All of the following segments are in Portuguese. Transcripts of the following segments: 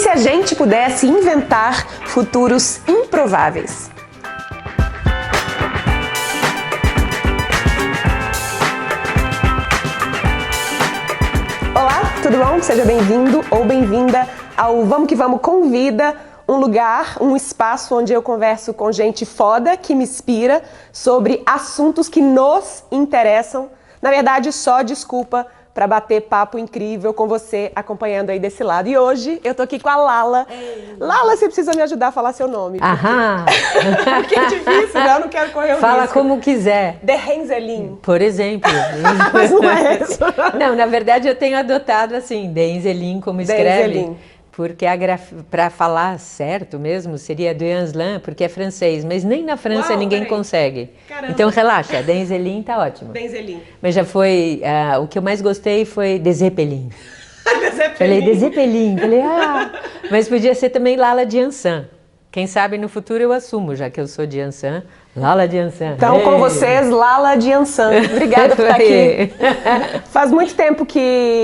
se a gente pudesse inventar futuros improváveis? Olá, tudo bom? Seja bem-vindo ou bem-vinda ao Vamos que Vamos Convida, um lugar, um espaço onde eu converso com gente foda que me inspira sobre assuntos que nos interessam. Na verdade, só desculpa para bater papo incrível com você acompanhando aí desse lado. E hoje eu tô aqui com a Lala. Ei. Lala, você precisa me ajudar a falar seu nome. Aham. Porque é difícil, né? Eu não quero correr o Fala risco. como quiser. De Henzelin. Por exemplo. Mas não é isso. Não, na verdade eu tenho adotado assim, de Henzelin como escreve. De Henzelin. Porque para falar certo mesmo seria de Henzelin, porque é francês, mas nem na França ninguém consegue. Caramba. Então relaxa, de Henzelin tá ótimo. De Henzelin. Mas já foi, o que eu mais gostei foi de Zeppelin. Zeppelin. Falei de Zeppelin, mas podia ser também Lala de Ansan. Quem sabe no futuro eu assumo, já que eu sou de Ansan, Lala de Ansan. Então, com vocês, Lala de Ansan. Obrigada por estar aqui. Faz muito tempo que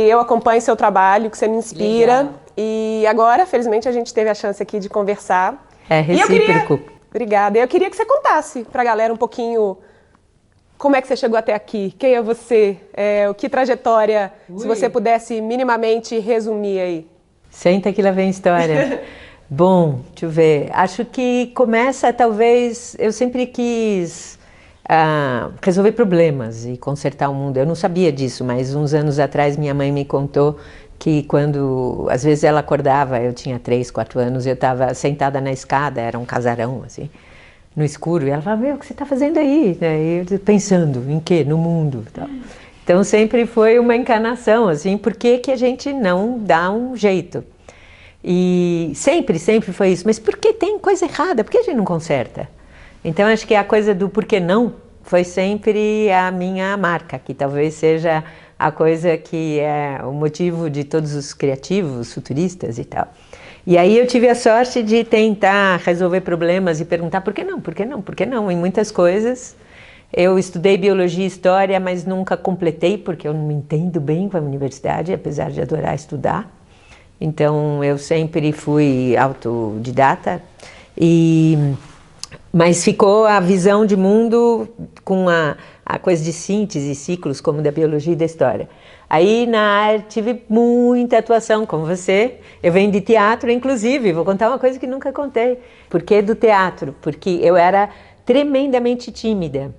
eu acompanho seu trabalho, que você me inspira. Legal. E agora, felizmente, a gente teve a chance aqui de conversar. É recíproco. Obrigada. Eu queria que você contasse pra galera um pouquinho como é que você chegou até aqui, quem é você, que trajetória, se você pudesse minimamente resumir aí. Senta que lá vem história. Bom, deixa eu ver. Acho que começa, talvez, eu sempre quis resolver problemas e consertar o mundo. Eu não sabia disso, mas uns anos atrás minha mãe me contou que quando, às vezes ela acordava, eu tinha 3, 4 anos, eu estava sentada na escada, era um casarão, assim, no escuro, e ela falava, meu, o que você está fazendo aí? E eu pensando, em quê? No mundo. Então sempre foi uma encarnação, assim, por que a gente não dá um jeito? E sempre foi isso, mas por que tem coisa errada? Por que a gente não conserta? Então acho que a coisa do por que não foi sempre a minha marca, que talvez seja a coisa que é o motivo de todos os criativos, futuristas e tal. E aí eu tive a sorte de tentar resolver problemas e perguntar por que não, por que não, por que não, em muitas coisas. Eu estudei biologia e história, mas nunca completei, porque eu não me entendo bem com a universidade, apesar de adorar estudar. Então eu sempre fui autodidata, mas ficou a visão de mundo com a coisa de síntese, ciclos, como da biologia e da história. Aí na área tive muita atuação com você, eu venho de teatro, inclusive, vou contar uma coisa que nunca contei. Por que do teatro? Porque eu era tremendamente tímida.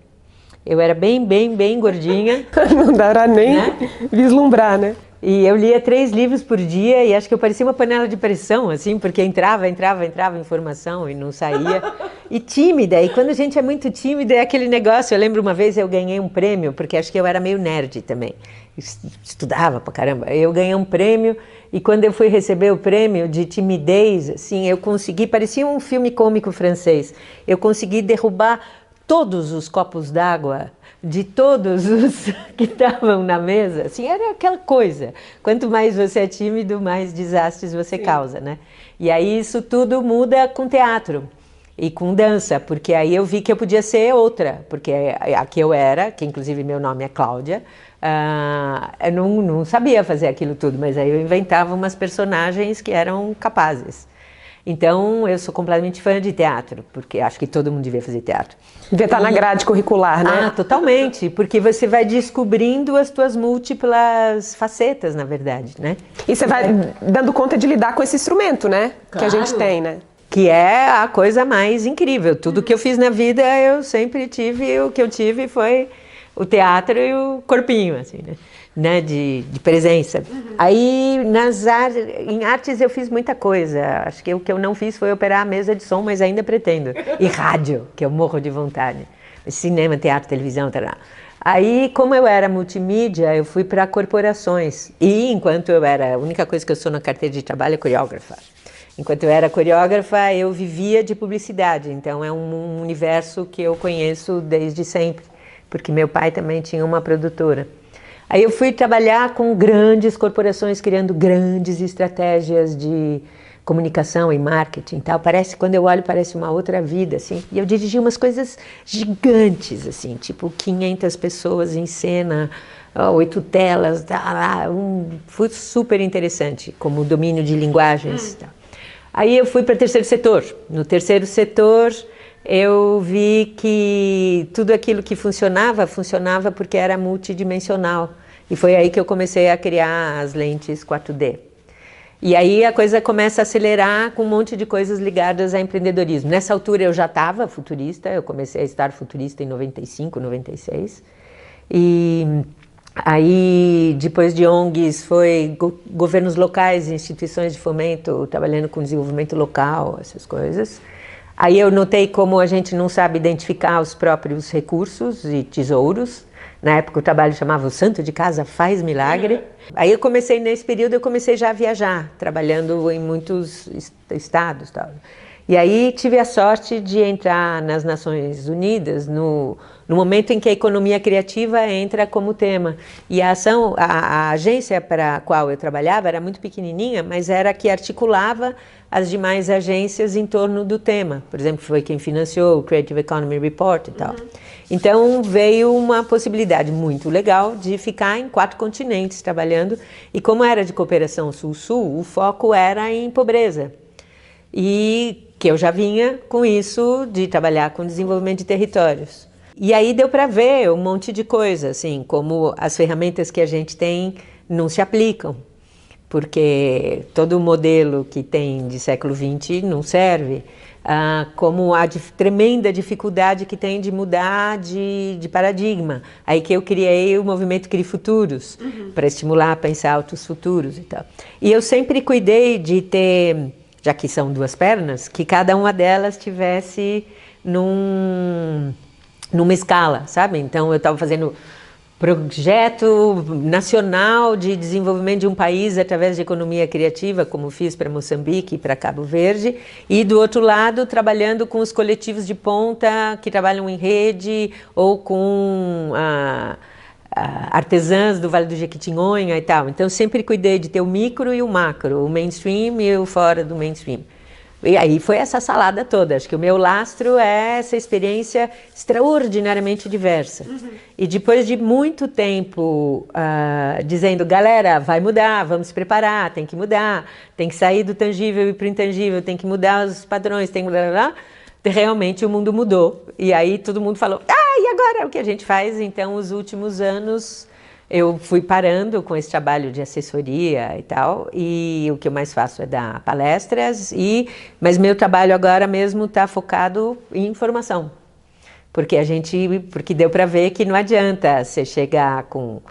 Eu era bem gordinha. Não dá nem vislumbrar, né? E eu lia 3 livros por dia e acho que eu parecia uma panela de pressão, assim, porque entrava informação e não saía. E tímida, e quando a gente é muito tímida é aquele negócio. Eu lembro uma vez eu ganhei um prêmio, porque acho que eu era meio nerd também. Estudava pra caramba. Eu ganhei um prêmio e quando eu fui receber o prêmio de timidez, assim, eu consegui, parecia um filme cômico francês, eu consegui derrubar todos os copos d'água de todos os que estavam na mesa, assim, era aquela coisa. Quanto mais você é tímido, mais desastres você causa, né? E aí isso tudo muda com teatro e com dança, porque aí eu vi que eu podia ser outra, porque a que eu era, que inclusive meu nome é Cláudia, eu não sabia fazer aquilo tudo, mas aí eu inventava umas personagens que eram capazes. Então, eu sou completamente fã de teatro, porque acho que todo mundo devia fazer teatro. Devia estar na grade curricular, né? Totalmente, porque você vai descobrindo as tuas múltiplas facetas, na verdade, né? E você vai dando conta de lidar com esse instrumento, né? Claro. Que a gente tem, né? Que é a coisa mais incrível. Tudo que eu fiz na vida, eu sempre tive, o que eu tive foi o teatro e o corpinho, assim, né? De presença. Aí, em artes eu fiz muita coisa. Acho que o que eu não fiz foi operar a mesa de som, mas ainda pretendo. E rádio, que eu morro de vontade. Cinema, teatro, televisão, tal. Aí, como eu era multimídia, eu fui para corporações. E enquanto eu era... A única coisa que eu sou na carteira de trabalho é coreógrafa. Enquanto eu era coreógrafa, eu vivia de publicidade. Então, é um universo que eu conheço desde sempre. Porque meu pai também tinha uma produtora. Aí eu fui trabalhar com grandes corporações, criando grandes estratégias de comunicação e marketing e tal. Quando eu olho, parece uma outra vida, assim. E eu dirigi umas coisas gigantes, assim, tipo 500 pessoas em cena, 8 telas, foi super interessante, como domínio de linguagens e tal. Aí eu fui para o terceiro setor. No terceiro setor eu vi que tudo aquilo que funcionava, funcionava porque era multidimensional. E foi aí que eu comecei a criar as lentes 4D. E aí a coisa começa a acelerar com um monte de coisas ligadas a empreendedorismo. Nessa altura eu já estava futurista, eu comecei a estar futurista em 95, 96. E aí, depois de ONGs, foi governos locais, instituições de fomento, trabalhando com desenvolvimento local, essas coisas. Aí eu notei como a gente não sabe identificar os próprios recursos e tesouros. Na época o trabalho chamava O Santo de Casa Faz Milagre. Aí eu comecei, nesse período, eu comecei já a viajar, trabalhando em muitos estados. Tal. E aí tive a sorte de entrar nas Nações Unidas no momento em que a economia criativa entra como tema. E a agência para a qual eu trabalhava era muito pequenininha, mas era a que articulava as demais agências em torno do tema. Por exemplo, foi quem financiou o Creative Economy Report e tal. Então veio uma possibilidade muito legal de ficar em 4 continentes trabalhando. E como era de cooperação Sul-Sul, o foco era em pobreza. E que eu já vinha com isso de trabalhar com desenvolvimento de territórios. E aí deu para ver um monte de coisa, assim, como as ferramentas que a gente tem não se aplicam, porque todo o modelo que tem de século XX não serve, como a tremenda dificuldade que tem de mudar de paradigma. Aí que eu criei o movimento Crie Futuros, para estimular a pensar outros futuros e tal. E eu sempre cuidei de ter, já que são 2 pernas, que cada uma delas tivesse numa escala, sabe? Então eu estava fazendo projeto nacional de desenvolvimento de um país através de economia criativa, como fiz para Moçambique e para Cabo Verde, e do outro lado trabalhando com os coletivos de ponta que trabalham em rede ou com artesãs do Vale do Jequitinhonha e tal. Então sempre cuidei de ter o micro e o macro, o mainstream e o fora do mainstream. E aí foi essa salada toda. Acho que o meu lastro é essa experiência extraordinariamente diversa. E depois de muito tempo dizendo, galera, vai mudar, vamos se preparar, tem que mudar, tem que sair do tangível e para o intangível, tem que mudar os padrões, tem que mudar, realmente o mundo mudou. E aí todo mundo falou, e agora o que a gente faz? Então, os últimos anos eu fui parando com esse trabalho de assessoria e tal, e o que eu mais faço é dar palestras, mas meu trabalho agora mesmo está focado em informação, porque deu para ver que não adianta você chegar com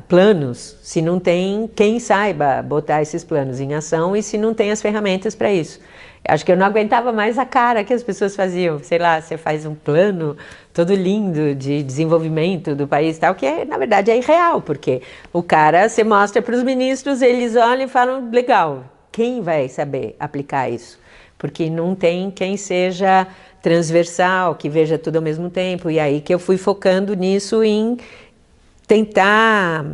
planos se não tem quem saiba botar esses planos em ação e se não tem as ferramentas para isso. Acho que eu não aguentava mais a cara que as pessoas faziam. Sei lá, você faz um plano todo lindo de desenvolvimento do país e tal, que na verdade é irreal, porque você mostra para os ministros, eles olham e falam, legal, quem vai saber aplicar isso? Porque não tem quem seja transversal, que veja tudo ao mesmo tempo. E aí que eu fui focando nisso em tentar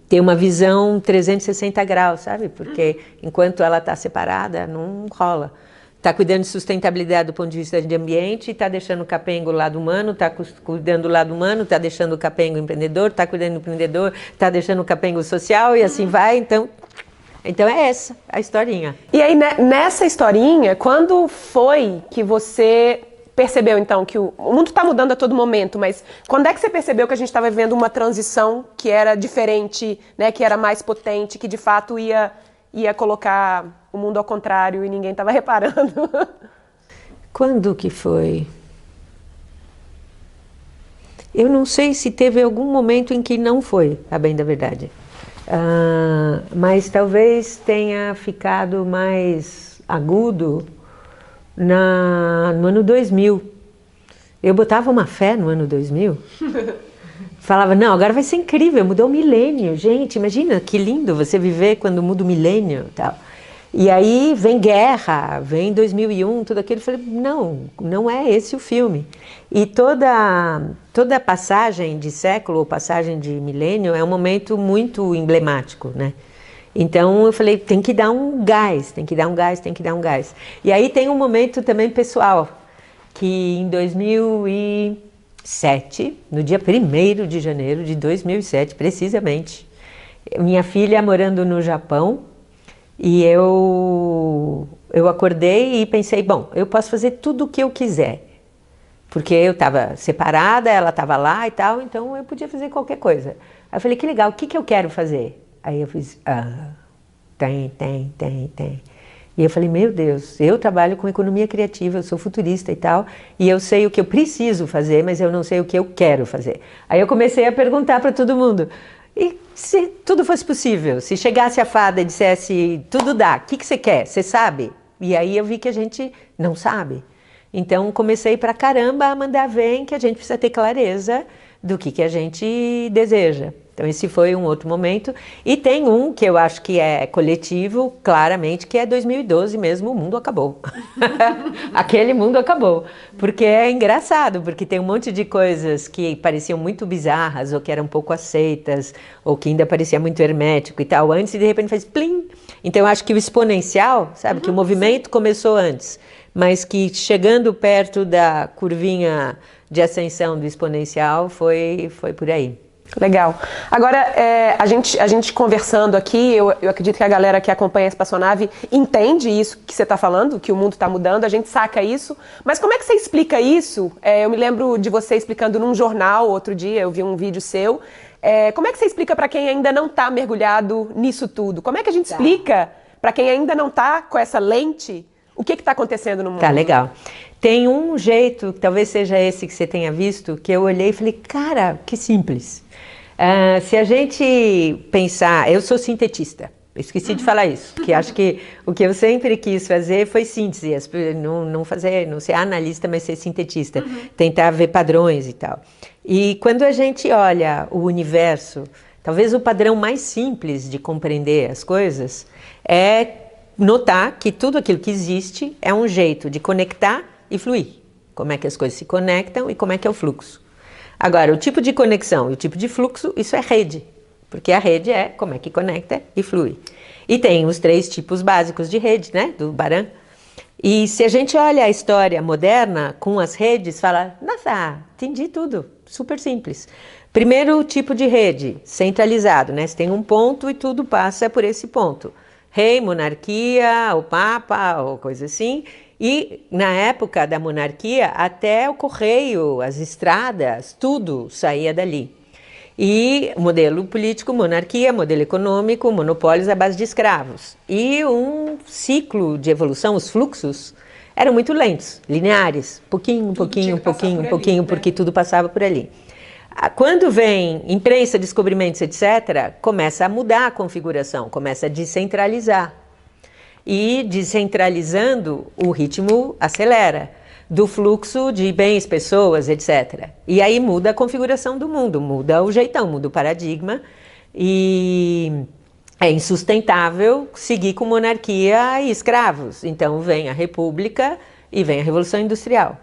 ter uma visão 360 graus, sabe? Porque enquanto ela está separada, não rola. Está cuidando de sustentabilidade do ponto de vista de ambiente, está deixando o capengo do lado humano, está cuidando do lado humano, está deixando o capengo empreendedor, está cuidando do empreendedor, está deixando o capengo social e assim vai. Então é essa a historinha. E aí, nessa historinha, quando foi que você percebeu, então, que o mundo está mudando a todo momento, mas quando é que você percebeu que a gente estava vivendo uma transição que era diferente, né, que era mais potente, que de fato ia colocar o mundo ao contrário e ninguém estava reparando? Quando que foi? Eu não sei se teve algum momento em que não foi, a bem da verdade. Mas talvez tenha ficado mais agudo no ano 2000. Eu botava uma fé no ano 2000. Falava, não, agora vai ser incrível, mudou o milênio. Gente, imagina que lindo você viver quando muda o milênio e tal. E aí vem guerra, vem 2001, tudo aquilo. Eu falei, não é esse o filme. E toda passagem de século ou passagem de milênio é um momento muito emblemático, né? Então eu falei, tem que dar um gás, tem que dar um gás, tem que dar um gás. E aí tem um momento também pessoal, que em 2007, no dia 1º de janeiro de 2007, precisamente, minha filha morando no Japão, E eu acordei e pensei, bom, eu posso fazer tudo o que eu quiser. Porque eu estava separada, ela estava lá e tal, então eu podia fazer qualquer coisa. Aí eu falei, que legal, o que eu quero fazer? Aí eu fiz, tem. E eu falei, meu Deus, eu trabalho com economia criativa, eu sou futurista e tal, e eu sei o que eu preciso fazer, mas eu não sei o que eu quero fazer. Aí eu comecei a perguntar para todo mundo, e se tudo fosse possível, se chegasse a fada e dissesse, tudo dá, o que você quer, você sabe? E aí eu vi que a gente não sabe. Então comecei pra caramba a mandar ver que a gente precisa ter clareza do que a gente deseja. Então esse foi um outro momento. E tem um que eu acho que é coletivo, claramente, que é 2012 mesmo, o mundo acabou. Aquele mundo acabou. Porque é engraçado, porque tem um monte de coisas que pareciam muito bizarras, ou que eram pouco aceitas, ou que ainda parecia muito hermético e tal, antes e de repente faz plim. Então eu acho que o exponencial, sabe, que o movimento começou antes, mas que chegando perto da curvinha de ascensão do exponencial foi por aí. Legal. Agora, a gente conversando aqui, eu acredito que a galera que acompanha a Espaçonave entende isso que você está falando, que o mundo está mudando, a gente saca isso, mas como é que você explica isso? Eu me lembro de você explicando num jornal outro dia, eu vi um vídeo seu. Como é que você explica para quem ainda não está mergulhado nisso tudo? Como é que a gente explica para quem ainda não está com essa lente o que está acontecendo no mundo? Tá, legal. Tem um jeito, talvez seja esse que você tenha visto, que eu olhei e falei, cara, que simples. Se a gente pensar, eu sou sintetista, esqueci de falar isso, que acho que o que eu sempre quis fazer foi síntese, não ser analista, mas ser sintetista, tentar ver padrões e tal. E quando a gente olha o universo, talvez o padrão mais simples de compreender as coisas é notar que tudo aquilo que existe é um jeito de conectar e fluir. Como é que as coisas se conectam e como é que é o fluxo. Agora, o tipo de conexão e o tipo de fluxo, isso é rede. Porque a rede é como é que conecta e flui. E tem os 3 tipos básicos de rede, né? Do Baran. E se a gente olha a história moderna com as redes, fala, nossa, entendi tudo. Super simples. Primeiro tipo de rede, centralizado, né? Você tem um ponto e tudo passa por esse ponto. Rei, monarquia, o papa, ou coisa assim. E na época da monarquia, até o correio, as estradas, tudo saía dali. E modelo político, monarquia, modelo econômico, monopólios à base de escravos. E um ciclo de evolução, os fluxos, eram muito lentos, lineares, pouquinho, porque tudo passava por ali. Quando vem imprensa, descobrimentos, etc., começa a mudar a configuração, começa a descentralizar. E descentralizando, o ritmo acelera, do fluxo de bens, pessoas, etc. E aí muda a configuração do mundo, muda o jeitão, muda o paradigma, e é insustentável seguir com monarquia e escravos. Então vem a república e vem a Revolução Industrial.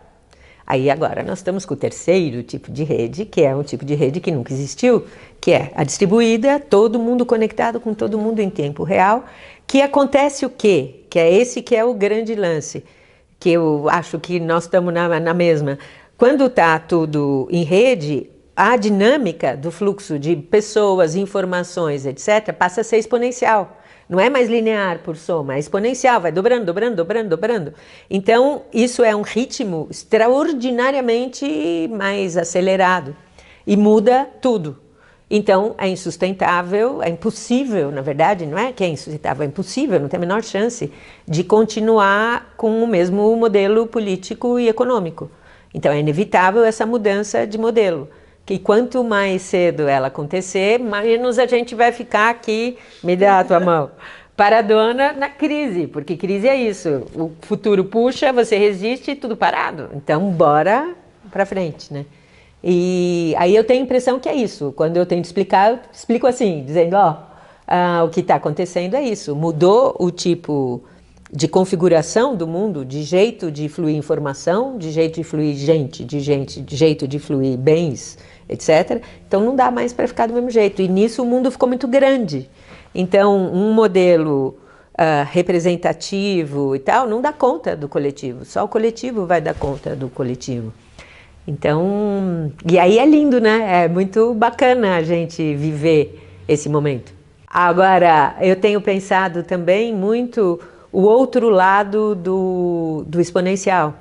Aí agora nós estamos com o terceiro tipo de rede, que é um tipo de rede que nunca existiu, que é a distribuída, todo mundo conectado com todo mundo em tempo real, que acontece o quê? Que é esse que é o grande lance, que eu acho que nós estamos na mesma. Quando está tudo em rede, a dinâmica do fluxo de pessoas, informações, etc., passa a ser exponencial. Não é mais linear por soma, é exponencial, vai dobrando, dobrando, dobrando, dobrando. Então, isso é um ritmo extraordinariamente mais acelerado e muda tudo. Então, é insustentável, é impossível, na verdade, não é que é insustentável, é impossível, não tem a menor chance de continuar com o mesmo modelo político e econômico. Então, é inevitável essa mudança de modelo. Que quanto mais cedo ela acontecer, menos a gente vai ficar aqui, me dá a tua mão, paradona na crise, porque crise é isso, o futuro puxa, você resiste, tudo parado, então bora para frente, né? E aí eu tenho a impressão que é isso, quando eu tenho que explicar, eu explico assim, dizendo, o que está acontecendo é isso, mudou o tipo de configuração do mundo, de jeito de fluir informação, de jeito de fluir gente, de jeito de fluir bens, etc. Então não dá mais para ficar do mesmo jeito. E nisso o mundo ficou muito grande. Então um modelo representativo e tal não dá conta do coletivo. Só o coletivo vai dar conta do coletivo. Então, e aí é lindo, né? É muito bacana a gente viver esse momento. Agora, eu tenho pensado também muito o outro lado do exponencial,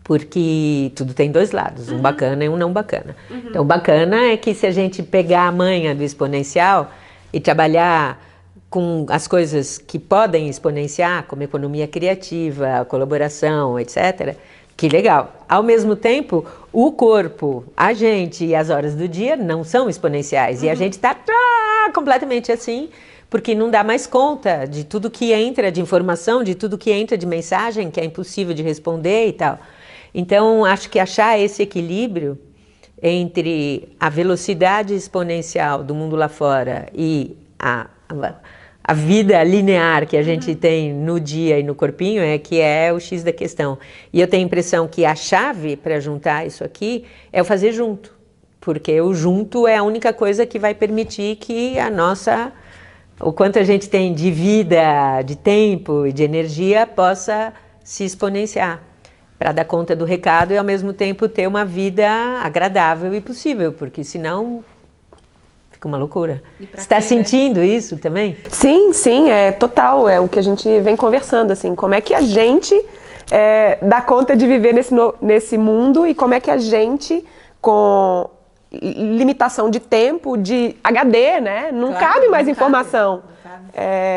porque tudo tem dois lados, um bacana e um não bacana. Então, bacana é que se a gente pegar a manha do exponencial e trabalhar com as coisas que podem exponenciar, como economia criativa, colaboração, etc., que legal. Ao mesmo tempo, o corpo, a gente e as horas do dia não são exponenciais. E a gente está completamente assim, porque não dá mais conta de tudo que entra de informação, de tudo que entra de mensagem, que é impossível de responder e tal. Então, acho que achar esse equilíbrio entre a velocidade exponencial do mundo lá fora e a vida linear que a gente tem no dia e no corpinho que é o X da questão. E eu tenho a impressão que a chave para juntar isso aqui é o fazer junto, porque o junto é a única coisa que vai permitir que o quanto a gente tem de vida, de tempo e de energia possa se exponenciar, para dar conta do recado e ao mesmo tempo ter uma vida agradável e possível, porque senão fica uma loucura. Você está sentindo isso também? Sim, sim, é total. É o que a gente vem conversando, assim, como é que a gente dá conta de viver nesse mundo e como é que a gente, com limitação de tempo, de HD, né? Não cabe mais informação.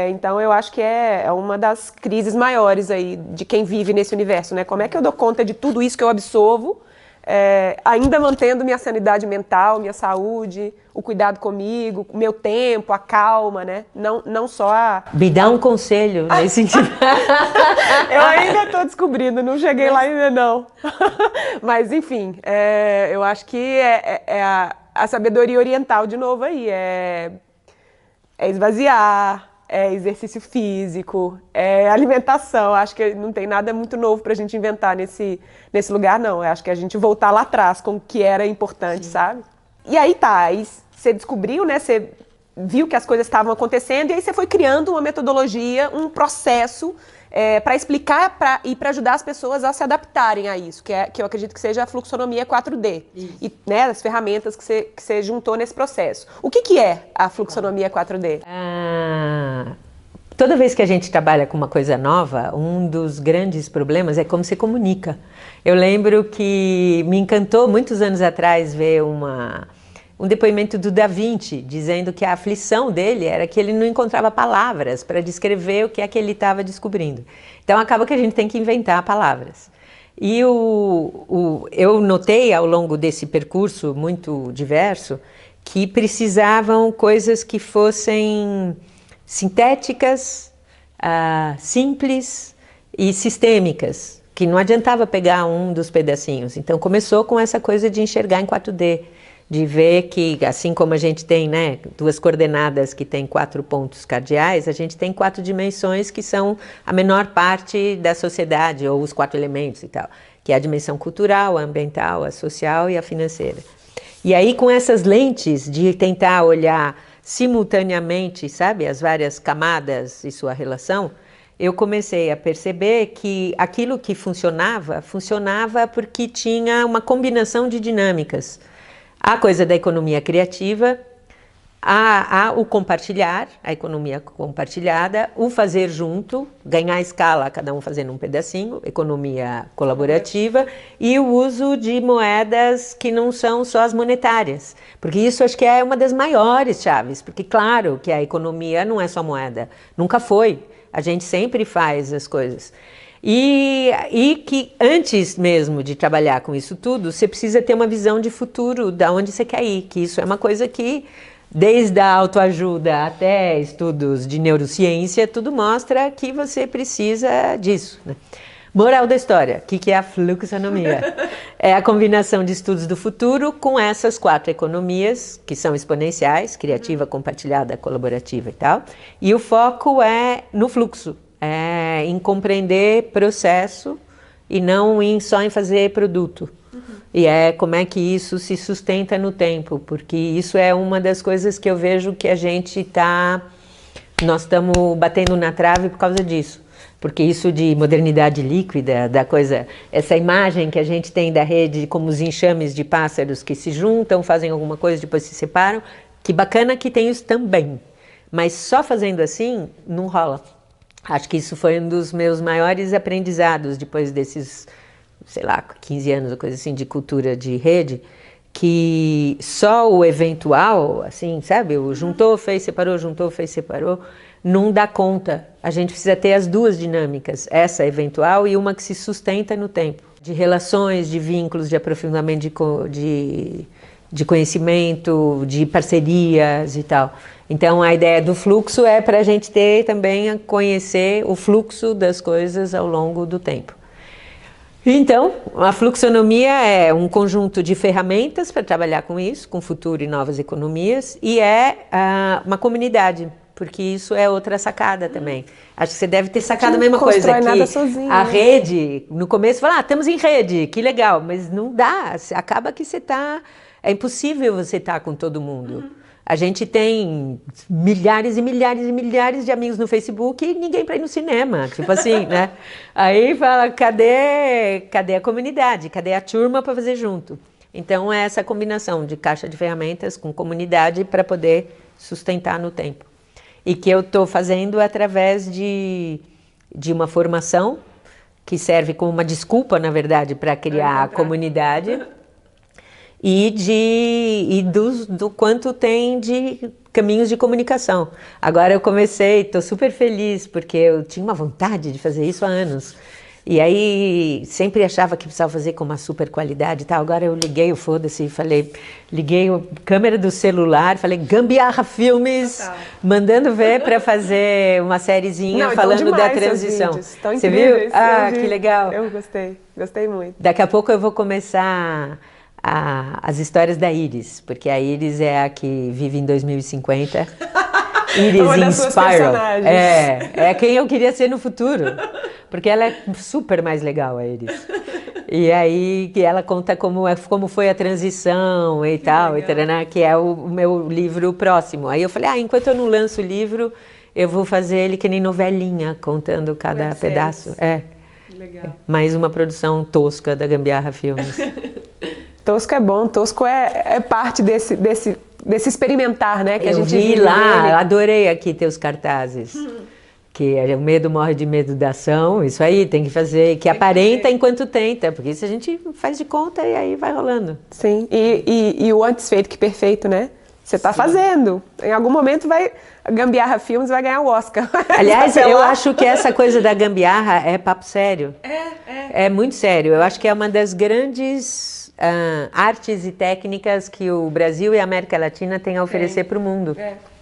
Então eu acho que é uma das crises maiores aí de quem vive nesse universo, né? Como é que eu dou conta de tudo isso que eu absorvo, ainda mantendo minha sanidade mental, minha saúde, o cuidado comigo, o meu tempo, a calma, né? Não só a... Me dá um conselho nesse sentido. Eu ainda estou descobrindo, não cheguei lá ainda não. Mas enfim, eu acho que é a sabedoria oriental de novo aí, é esvaziar, é exercício físico, é alimentação. Acho que não tem nada muito novo para a gente inventar nesse lugar, não. Eu acho que a gente voltar lá atrás com o que era importante, sabe? E aí aí você descobriu, né? Você viu que as coisas estavam acontecendo e aí você foi criando uma metodologia, um processo para explicar e para ajudar as pessoas a se adaptarem a isso, que eu acredito que seja a fluxonomia 4D. Isso. E, né, as ferramentas que você juntou nesse processo. O que é a fluxonomia 4D? Toda vez que a gente trabalha com uma coisa nova, um dos grandes problemas é como se comunica. Eu lembro que me encantou muitos anos atrás ver um depoimento do Da Vinci, dizendo que a aflição dele era que ele não encontrava palavras para descrever o que é que ele estava descobrindo. Então acaba que a gente tem que inventar palavras. E eu notei ao longo desse percurso muito diverso que precisavam coisas que fossem sintéticas, simples e sistêmicas, que não adiantava pegar um dos pedacinhos. Então começou com essa coisa de enxergar em 4D, de ver que, assim como a gente tem, né, duas coordenadas que têm 4 pontos cardeais, a gente tem 4 dimensões que são a menor parte da sociedade, ou os 4 elementos e tal, que é a dimensão cultural, a ambiental, a social e a financeira. E aí, com essas lentes de tentar olhar simultaneamente, sabe, as várias camadas e sua relação, eu comecei a perceber que aquilo que funcionava porque tinha uma combinação de dinâmicas. A coisa da economia criativa, o compartilhar, a economia compartilhada, o fazer junto, ganhar escala, cada um fazendo um pedacinho, economia colaborativa, e o uso de moedas que não são só as monetárias. Porque isso acho que é uma das maiores chaves, porque claro que a economia não é só moeda, nunca foi, a gente sempre faz as coisas. E que antes mesmo de trabalhar com isso tudo, você precisa ter uma visão de futuro, de onde você quer ir, que isso é uma coisa que, desde a autoajuda até estudos de neurociência, tudo mostra que você precisa disso, né? Moral da história, o que é a fluxonomia? É a combinação de estudos do futuro com essas 4 economias, que são exponenciais, criativa, compartilhada, colaborativa e tal, e o foco é no fluxo. Em compreender processo e não só em fazer produto. E como é que isso se sustenta no tempo, porque isso é uma das coisas que eu vejo que nós estamos batendo na trave por causa disso. Porque isso de modernidade líquida, da coisa, essa imagem que a gente tem da rede como os enxames de pássaros que se juntam, fazem alguma coisa, depois se separam, que bacana que tem isso também. Mas só fazendo assim, não rola. Acho que isso foi um dos meus maiores aprendizados depois desses, sei lá, 15 anos ou coisa assim de cultura de rede, que só o eventual, assim, sabe? O juntou, fez, separou, não dá conta. A gente precisa ter as duas dinâmicas, essa eventual e uma que se sustenta no tempo. De relações, de vínculos, de aprofundamento de conhecimento, de parcerias e tal. Então, a ideia do fluxo é para a gente ter também, conhecer o fluxo das coisas ao longo do tempo. Então, a fluxonomia é um conjunto de ferramentas para trabalhar com isso, com futuro e novas economias, e é uma comunidade, porque isso é outra sacada também. Acho que você deve ter sacado a mesma coisa, que a rede, no começo, fala, estamos em rede, que legal, mas não dá, acaba que você está, é impossível você estar com todo mundo. A gente tem milhares e milhares e milhares de amigos no Facebook e ninguém para ir no cinema, tipo assim, né? Aí fala, cadê a comunidade? Cadê a turma para fazer junto? Então é essa combinação de caixa de ferramentas com comunidade para poder sustentar no tempo. E que eu estou fazendo através de uma formação que serve como uma desculpa, na verdade, para criar a comunidade. E do quanto tem de caminhos de comunicação. Agora eu comecei, estou super feliz, porque eu tinha uma vontade de fazer isso há anos. E aí sempre achava que precisava fazer com uma super qualidade e tal. Agora eu liguei o foda-se e falei, liguei a câmera do celular, falei, Gambiarra Filmes, mandando ver para fazer uma sériezinha falando da transição. Você viu? Ah, que legal. Eu gostei muito. Daqui a pouco eu vou começar as histórias da Iris, porque a Iris é a que vive em 2050. Iris in Spiral. É quem eu queria ser no futuro, porque ela é super mais legal, a Iris. E aí que ela conta como foi a transição e tal, e tarana, que é o meu livro próximo. Aí eu falei, enquanto eu não lanço o livro, eu vou fazer ele que nem novelinha, contando cada pedaço. Legal. Mais uma produção tosca da Gambiarra Filmes. Tosco é bom, tosco é parte desse experimentar, né? Que a gente vi lá, eu adorei aqui ter os cartazes. Que é o medo morre de medo da ação, isso aí tem que fazer, que aparenta enquanto tenta, porque isso a gente faz de conta e aí vai rolando. Sim, e o antes feito que perfeito, né? Você está fazendo, em algum momento a Gambiarra Filmes vai ganhar o Oscar. Aliás, eu acho que essa coisa da gambiarra é papo sério. É muito sério, eu acho que é uma das grandes artes e técnicas que o Brasil e a América Latina têm a oferecer para o mundo.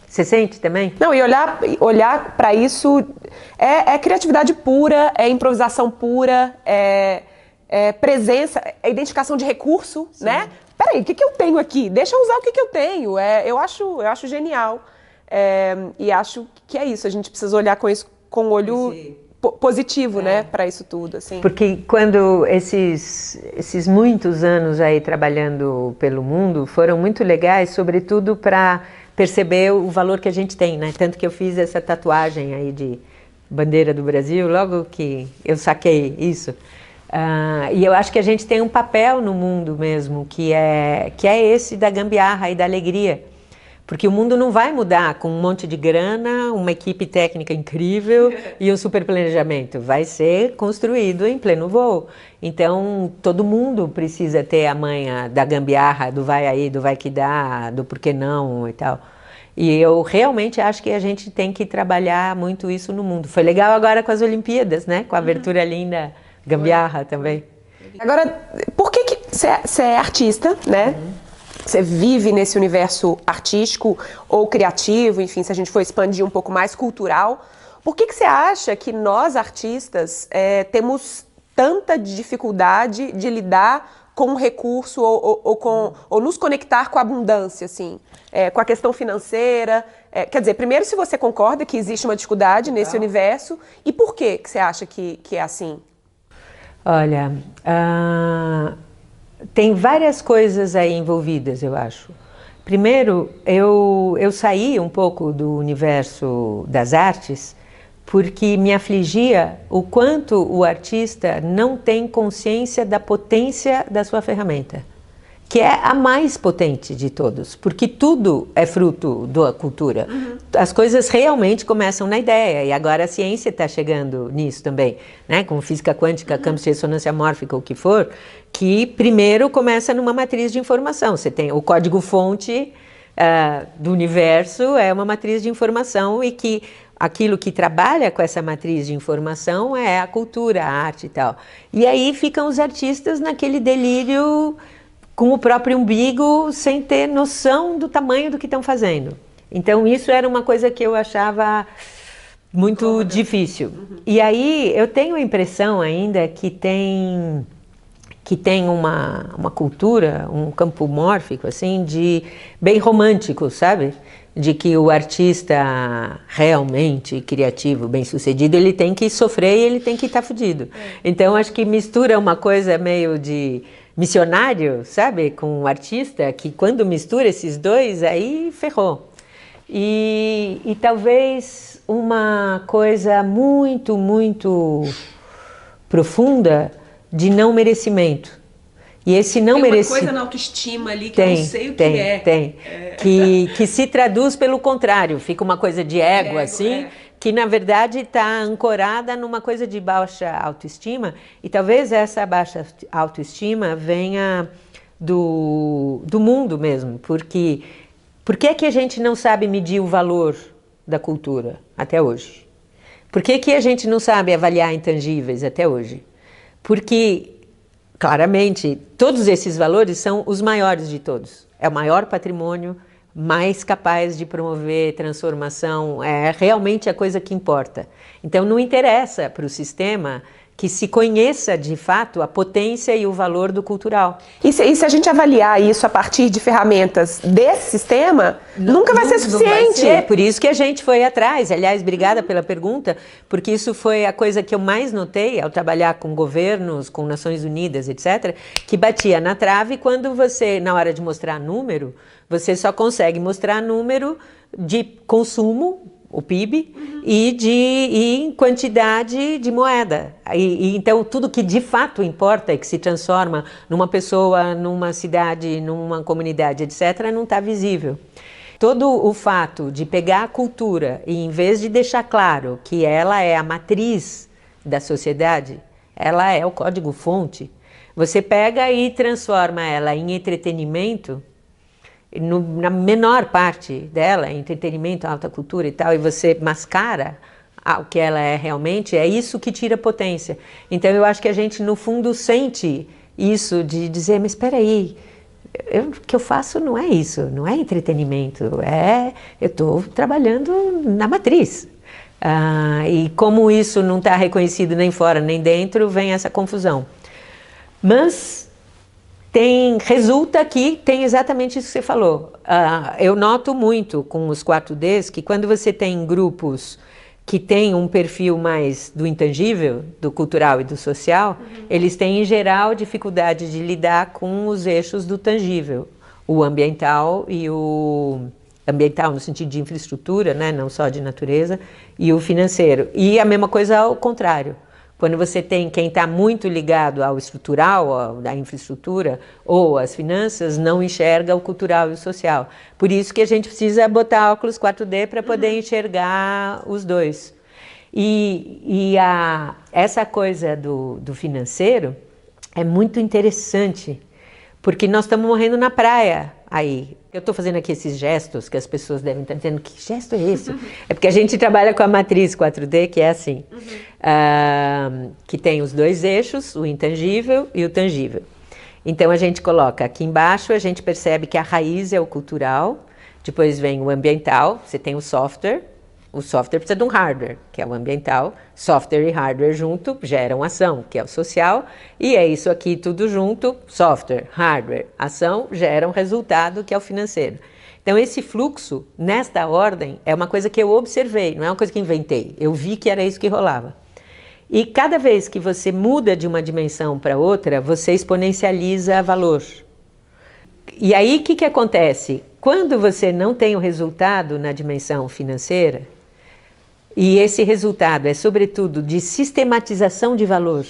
Você sente também? Não, e olhar para isso é criatividade pura, é improvisação pura, é presença, é identificação de recurso, né? Peraí, o que eu tenho aqui? Deixa eu usar o que eu tenho. Eu acho genial. E acho que é isso, a gente precisa olhar com isso com um olho positivo, né, para isso tudo, assim. Porque quando esses muitos anos aí trabalhando pelo mundo foram muito legais, sobretudo para perceber o valor que a gente tem, né? Tanto que eu fiz essa tatuagem aí de bandeira do Brasil, logo que eu saquei isso. E eu acho que a gente tem um papel no mundo mesmo, que é esse da gambiarra e da alegria. Porque o mundo não vai mudar com um monte de grana, uma equipe técnica incrível e um super planejamento. Vai ser construído em pleno voo. Então, todo mundo precisa ter a manha da gambiarra, do vai aí, do vai que dá, do por que não e tal. E eu realmente acho que a gente tem que trabalhar muito isso no mundo. Foi legal agora com as Olimpíadas, né? Com a abertura linda, gambiarra também. Agora, por que você é artista, né? Você vive nesse universo artístico ou criativo, enfim, se a gente for expandir um pouco mais cultural. Por que você acha que nós, artistas, temos tanta dificuldade de lidar com o recurso ou nos conectar com a abundância, assim, com a questão financeira? Quer dizer, primeiro, se você concorda que existe uma dificuldade nesse universo, e por que você acha que é assim? Olha, tem várias coisas aí envolvidas, eu acho. Primeiro, eu saí um pouco do universo das artes porque me afligia o quanto o artista não tem consciência da potência da sua ferramenta. que é a mais potente de todos, porque tudo é fruto da cultura. As coisas realmente começam na ideia, e agora a ciência está chegando nisso também, né? Com física quântica, campos de ressonância mórfica, o que for, que primeiro começa numa matriz de informação. Você tem o código-fonte do universo, é uma matriz de informação, e que aquilo que trabalha com essa matriz de informação é a cultura, a arte e tal. E aí ficam os artistas naquele delírio com o próprio umbigo, sem ter noção do tamanho do que estão fazendo. Então isso era uma coisa que eu achava muito difícil. E aí eu tenho a impressão ainda que tem uma cultura, um campo mórfico, assim, de bem romântico, sabe? De que o artista realmente criativo, bem-sucedido, ele tem que sofrer e ele tem que estar fudido. Então acho que mistura uma coisa meio de missionário, sabe, com o artista, que quando mistura esses dois, aí ferrou. E talvez uma coisa muito, muito profunda de não merecimento. E esse não merecimento... Tem uma coisa na autoestima ali que eu não sei o que é. Tem. Que se traduz pelo contrário, fica uma coisa de ego assim... que na verdade está ancorada numa coisa de baixa autoestima, e talvez essa baixa autoestima venha do mundo mesmo, porque por que a gente não sabe medir o valor da cultura até hoje? Por que a gente não sabe avaliar intangíveis até hoje? Porque, claramente, todos esses valores são os maiores de todos. É o maior patrimônio, mais capaz de promover transformação, é realmente a coisa que importa. Então não interessa para o sistema que se conheça de fato a potência e o valor do cultural. E se a gente avaliar isso a partir de ferramentas desse sistema, nunca vai ser suficiente. É por isso que a gente foi atrás. Aliás, obrigada pela pergunta, porque isso foi a coisa que eu mais notei ao trabalhar com governos, com Nações Unidas, etc., que batia na trave quando você, na hora de mostrar número, você só consegue mostrar número de consumo, o PIB, e em quantidade de moeda. Então, tudo que de fato importa e que se transforma numa pessoa, numa cidade, numa comunidade, etc., não está visível. Todo o fato de pegar a cultura e, em vez de deixar claro que ela é a matriz da sociedade, ela é o código-fonte, você pega e transforma ela em entretenimento, na menor parte dela, entretenimento, alta cultura e tal, e você mascara o que ela é realmente, é isso que tira potência. Então eu acho que a gente no fundo sente isso de dizer, mas espera aí, o que eu faço não é isso, não é entretenimento, eu estou trabalhando na matriz. E como isso não está reconhecido nem fora nem dentro, vem essa confusão. Mas resulta que tem exatamente isso que você falou. Eu noto muito com os 4Ds que quando você tem grupos que têm um perfil mais do intangível, do cultural e do social, eles têm, em geral, dificuldade de lidar com os eixos do tangível, o ambiental e o ambiental no sentido de infraestrutura, né, não só de natureza, e o financeiro. E a mesma coisa ao contrário. Quando você tem quem está muito ligado ao estrutural, à infraestrutura ou às finanças, não enxerga o cultural e o social. Por isso que a gente precisa botar óculos 4D para poder enxergar os dois. Essa coisa do financeiro é muito interessante, porque nós estamos morrendo na praia aí. Eu estou fazendo aqui esses gestos que as pessoas devem estar dizendo, que gesto é esse? É porque a gente trabalha com a matriz 4D, que é assim, que tem os dois eixos, o intangível e o tangível. Então a gente coloca aqui embaixo, a gente percebe que a raiz é o cultural, depois vem o ambiental, você tem o software precisa de um hardware, que é o ambiental, software e hardware junto geram ação, que é o social, e é isso aqui tudo junto, software, hardware, ação, geram resultado, que é o financeiro. Então esse fluxo, nesta ordem, é uma coisa que eu observei, não é uma coisa que inventei, eu vi que era isso que rolava. E cada vez que você muda de uma dimensão para outra, você exponencializa valor. E aí o que acontece? Quando você não tem o resultado na dimensão financeira, e esse resultado é sobretudo de sistematização de valor,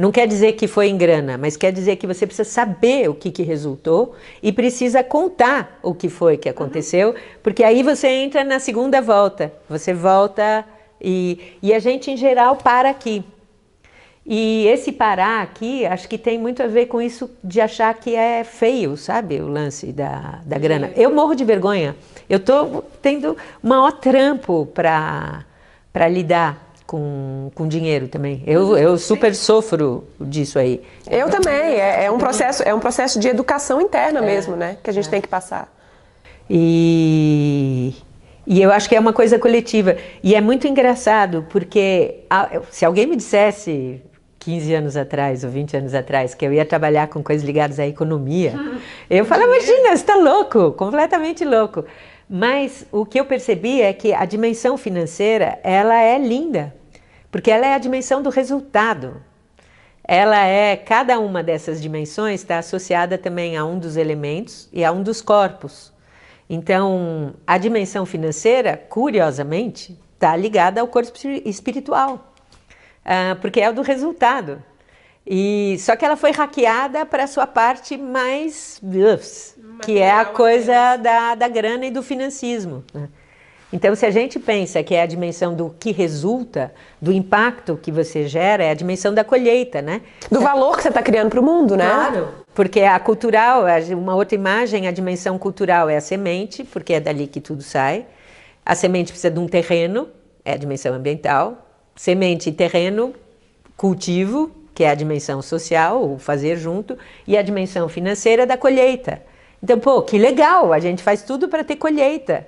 Não quer dizer que foi em grana, mas quer dizer que você precisa saber o que resultou e precisa contar o que foi que aconteceu, porque aí você entra na segunda volta. Você volta e a gente, em geral, para aqui. E esse parar aqui, acho que tem muito a ver com isso de achar que é feio, sabe? O lance da grana. Eu morro de vergonha. Eu estou tendo o maior trampo para lidar com dinheiro também. Eu super sofro disso aí. Eu também. É um processo de educação interna mesmo, né? Que a gente tem que passar. E eu acho que é uma coisa coletiva. E é muito engraçado, porque se alguém me dissesse 15 anos atrás ou 20 anos atrás que eu ia trabalhar com coisas ligadas à economia, eu falava, imagina, você está louco, completamente louco. Mas o que eu percebi é que a dimensão financeira, ela é linda, porque ela é a dimensão do resultado. Cada uma dessas dimensões está associada também a um dos elementos e a um dos corpos. Então, a dimensão financeira, curiosamente, está ligada ao corpo espiritual, porque é o do resultado. Só que ela foi hackeada para a sua parte mais que é a coisa da grana e do financismo. Então, se a gente pensa que é a dimensão do que resulta, do impacto que você gera, é a dimensão da colheita, né? Do valor que você está criando para o mundo, né? Claro. Porque a cultural, uma outra imagem, a dimensão cultural é a semente, porque é dali que tudo sai. A semente precisa de um terreno, é a dimensão ambiental. Semente e terreno, cultivo, que é a dimensão social, o fazer junto. E a dimensão financeira da colheita. Então, pô, que legal, a gente faz tudo para ter colheita.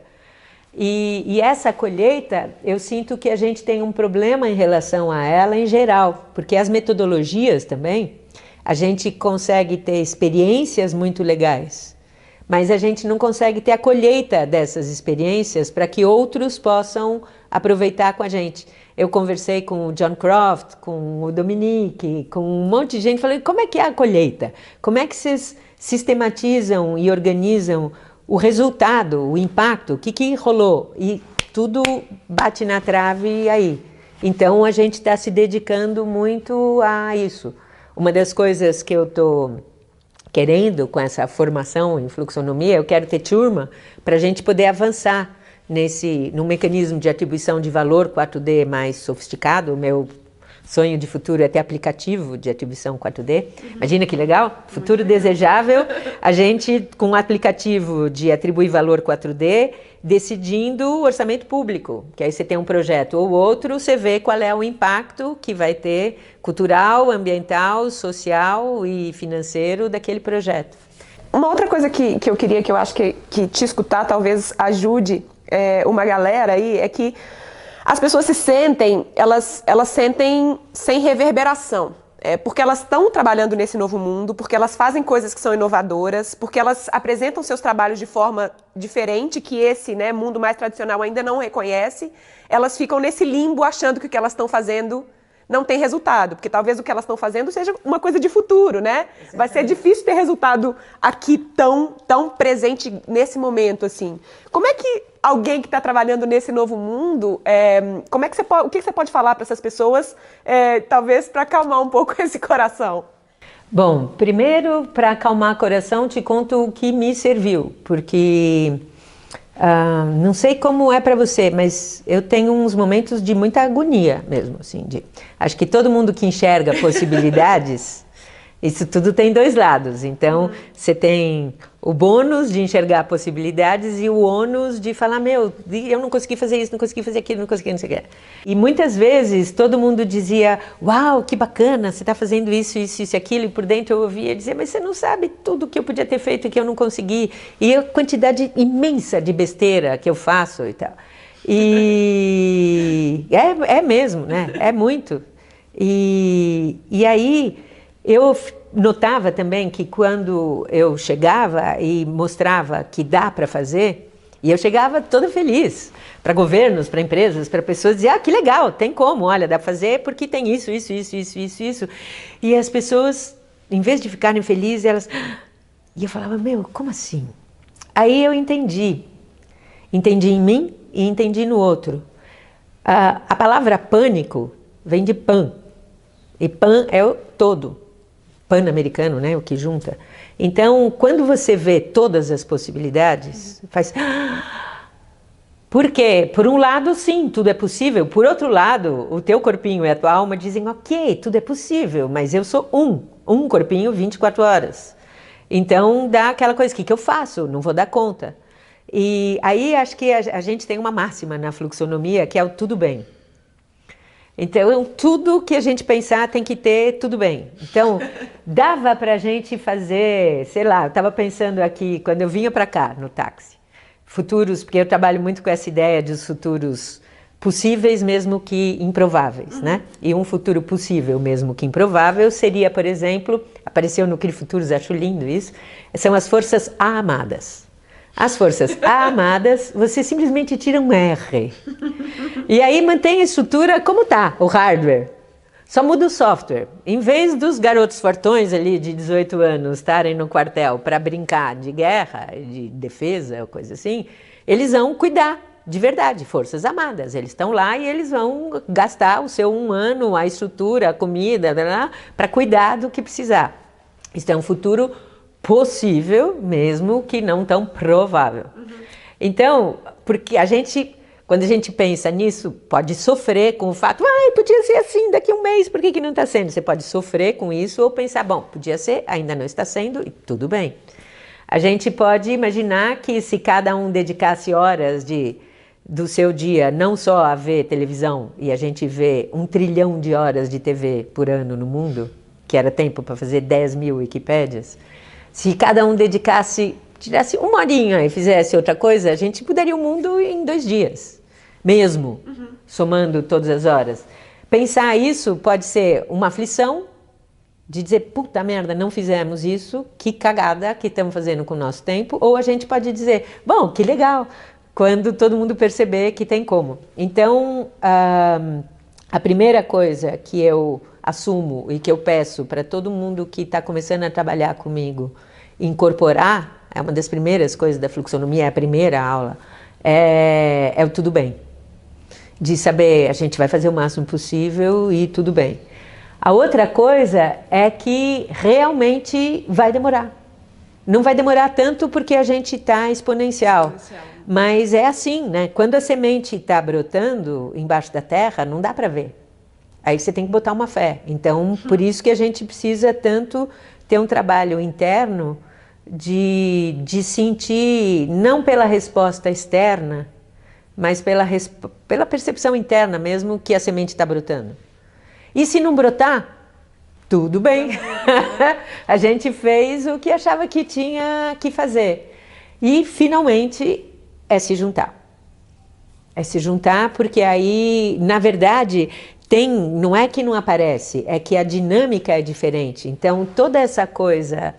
E essa colheita, eu sinto que a gente tem um problema em relação a ela em geral, porque as metodologias também, a gente consegue ter experiências muito legais, mas a gente não consegue ter a colheita dessas experiências para que outros possam aproveitar com a gente. Eu conversei com o John Croft, com o Dominique, com um monte de gente, falei, como é que é a colheita? Como é que vocês sistematizam e organizam o resultado, o impacto, o que rolou? E tudo bate na trave aí. Então, a gente está se dedicando muito a isso. Uma das coisas que eu estou querendo com essa formação em fluxonomia, eu quero ter turma para a gente poder avançar no mecanismo de atribuição de valor 4D mais sofisticado. O meu sonho de futuro é ter aplicativo de atribuição 4D. Imagina que legal, futuro desejável, a gente com um aplicativo de atribuir valor 4D, decidindo o orçamento público, que aí você tem um projeto ou outro, você vê qual é o impacto que vai ter cultural, ambiental, social e financeiro daquele projeto. Uma outra coisa que eu queria, que eu acho que te escutar talvez ajude uma galera aí, é que as pessoas elas sentem sem reverberação, porque elas estão trabalhando nesse novo mundo, porque elas fazem coisas que são inovadoras, porque elas apresentam seus trabalhos de forma diferente, que esse mundo mais tradicional ainda não reconhece. Elas ficam nesse limbo achando que o que elas estão fazendo não tem resultado, porque talvez o que elas estão fazendo seja uma coisa de futuro, né? Exatamente. Vai ser difícil ter resultado aqui tão presente nesse momento, assim. Como é que alguém que está trabalhando nesse novo mundo, o que você pode falar para essas pessoas, talvez para acalmar um pouco esse coração? Bom, primeiro, para acalmar o coração, te conto o que me serviu, porque não sei como é para você, mas eu tenho uns momentos de muita agonia mesmo, assim, acho que todo mundo que enxerga possibilidades, isso tudo tem dois lados. Então, você tem o bônus de enxergar possibilidades e o ônus de falar, eu não consegui fazer isso, não consegui fazer aquilo, não consegui, não sei o que. E muitas vezes todo mundo dizia, uau, que bacana, você está fazendo isso, isso, isso e aquilo. E por dentro eu ouvia e dizia, mas você não sabe tudo que eu podia ter feito e que eu não consegui. E a quantidade imensa de besteira que eu faço e tal. E é mesmo, né? É muito. E aí eu notava também que quando eu chegava e mostrava que dá para fazer, e eu chegava toda feliz para governos, para empresas, para pessoas, dizia, que legal, tem como, olha, dá para fazer porque tem isso. E as pessoas, em vez de ficarem felizes, elas... E eu falava, como assim? Aí eu entendi em mim e entendi no outro. A palavra pânico vem de pan. E pan é o todo, pan-americano, né? O que junta. Então, quando você vê todas as possibilidades, faz... Por quê? Por um lado, sim, tudo é possível. Por outro lado, o teu corpinho e a tua alma dizem, ok, tudo é possível, mas eu sou um corpinho 24 horas. Então, dá aquela coisa, o que eu faço? Não vou dar conta. E aí, acho que a gente tem uma máxima na fluxonomia, que é o tudo bem. Então, tudo que a gente pensar tem que ter tudo bem. Então, dava para a gente fazer, sei lá, eu estava pensando aqui, quando eu vinha para cá, no táxi, futuros, porque eu trabalho muito com essa ideia dos futuros possíveis mesmo que improváveis, né? E um futuro possível mesmo que improvável seria, por exemplo, apareceu no Cri Futuros, acho lindo isso, são as forças amadas. As forças amadas, você simplesmente tira um R. E aí mantém a estrutura como está, o hardware. Só muda o software. Em vez dos garotos fortões ali de 18 anos estarem no quartel para brincar de guerra, de defesa, coisa assim, eles vão cuidar de verdade, forças amadas. Eles estão lá e eles vão gastar o seu 1 ano, a estrutura, a comida, para cuidar do que precisar. Isso é um futuro possível, mesmo que não tão provável. Então, porque quando a gente pensa nisso, pode sofrer com o fato, podia ser assim daqui a um mês, por que não está sendo? Você pode sofrer com isso ou pensar, bom, podia ser, ainda não está sendo, e tudo bem. A gente pode imaginar que se cada um dedicasse horas do seu dia, não só a ver televisão, e a gente vê 1 trilhão de horas de TV por ano no mundo, que era tempo para fazer 10 mil Wikipédias, se cada um tirasse 1 horinha e fizesse outra coisa, a gente mudaria o mundo em 2 dias, mesmo, somando todas as horas. Pensar isso pode ser uma aflição de dizer, puta merda, não fizemos isso, que cagada que estamos fazendo com o nosso tempo, ou a gente pode dizer, bom, que legal, quando todo mundo perceber que tem como. Então, a primeira coisa que eu assumo e que eu peço para todo mundo que está começando a trabalhar comigo incorporar, é uma das primeiras coisas da fluxonomia, é a primeira aula, é o tudo bem. De saber, a gente vai fazer o máximo possível e tudo bem. A outra coisa é que realmente vai demorar. Não vai demorar tanto porque a gente está exponencial. Mas é assim, né? Quando a semente está brotando embaixo da terra, não dá para ver. Aí você tem que botar uma fé. Então, por isso que a gente precisa tanto ter um trabalho interno de sentir, não pela resposta externa, mas pela percepção interna mesmo que a semente está brotando. E se não brotar, tudo bem. A gente fez o que achava que tinha que fazer. E, finalmente, é se juntar. É se juntar porque aí, na verdade, não é que não aparece, é que a dinâmica é diferente. Então, toda essa coisa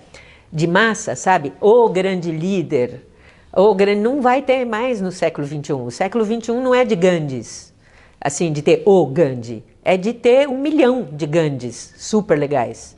de massa, sabe? O grande líder, não vai ter mais no século XXI. O século XXI não é de Gandhis, assim, de ter o Gandhi. É de ter 1 milhão de Gandhis super legais,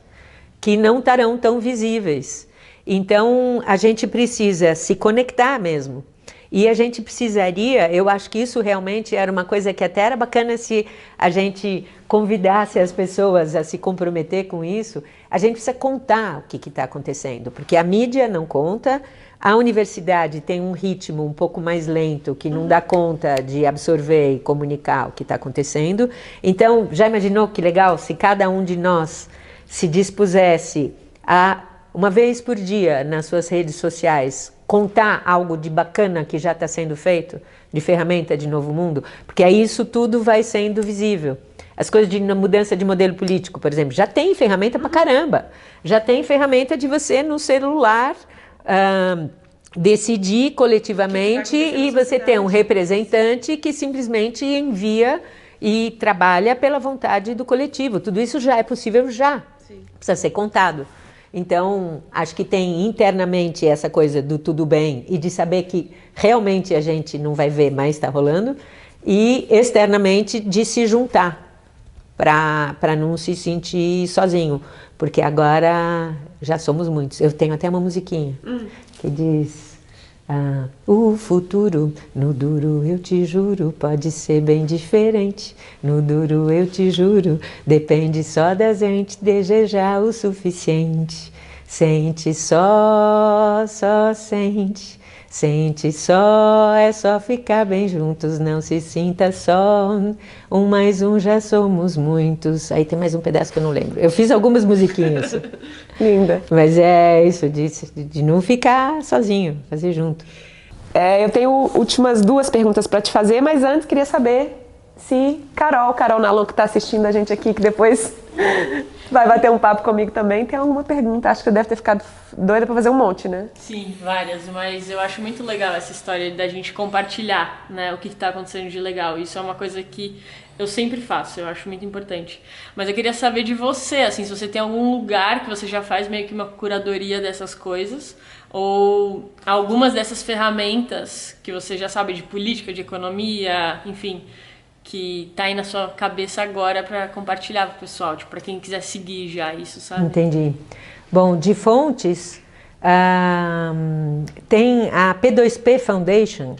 que não estarão tão visíveis. Então, a gente precisa se conectar mesmo. E a gente precisaria, eu acho que isso realmente era uma coisa que até era bacana se a gente convidasse as pessoas a se comprometer com isso, a gente precisa contar o que está acontecendo, porque a mídia não conta, a universidade tem um ritmo um pouco mais lento, que não dá conta de absorver e comunicar o que está acontecendo. Então, já imaginou que legal se cada um de nós se dispusesse a, uma vez por dia, nas suas redes sociais, contar algo de bacana que já está sendo feito, de ferramenta de novo mundo? Porque aí isso tudo vai sendo visível. As coisas de mudança de modelo político, por exemplo, já tem ferramenta pra caramba. Já tem ferramenta de você no celular decidir coletivamente e você ter um representante que simplesmente envia e trabalha pela vontade do coletivo. Tudo isso já é possível já. Sim. Precisa ser contado. Então, acho que tem internamente essa coisa do tudo bem e de saber que realmente a gente não vai ver, mas está rolando, e externamente de se juntar para não se sentir sozinho, porque agora já somos muitos. Eu tenho até uma musiquinha que diz, O futuro, no duro eu te juro, pode ser bem diferente. No duro eu te juro, depende só da gente desejar o suficiente. Sente só sente. Sente só, é só ficar bem juntos, não se sinta só. Um mais um já somos muitos. Aí tem mais um pedaço que eu não lembro. Eu fiz algumas musiquinhas. Linda. Mas é isso, de não ficar sozinho, fazer junto. Eu tenho últimas 2 perguntas para te fazer, mas antes queria saber se Carol Nalon, que está assistindo a gente aqui, que depois vai bater um papo comigo também, tem alguma pergunta. Acho que deve ter ficado doida para fazer um monte, né? Sim, várias, mas eu acho muito legal essa história da gente compartilhar, né, o que está acontecendo de legal. Isso é uma coisa que eu sempre faço, eu acho muito importante. Mas eu queria saber de você, assim, se você tem algum lugar que você já faz meio que uma curadoria dessas coisas, ou algumas dessas ferramentas que você já sabe de política, de economia, enfim, que tá aí na sua cabeça agora para compartilhar pro pessoal, tipo, para quem quiser seguir já isso, sabe? Entendi. Bom, de fontes, tem a P2P Foundation,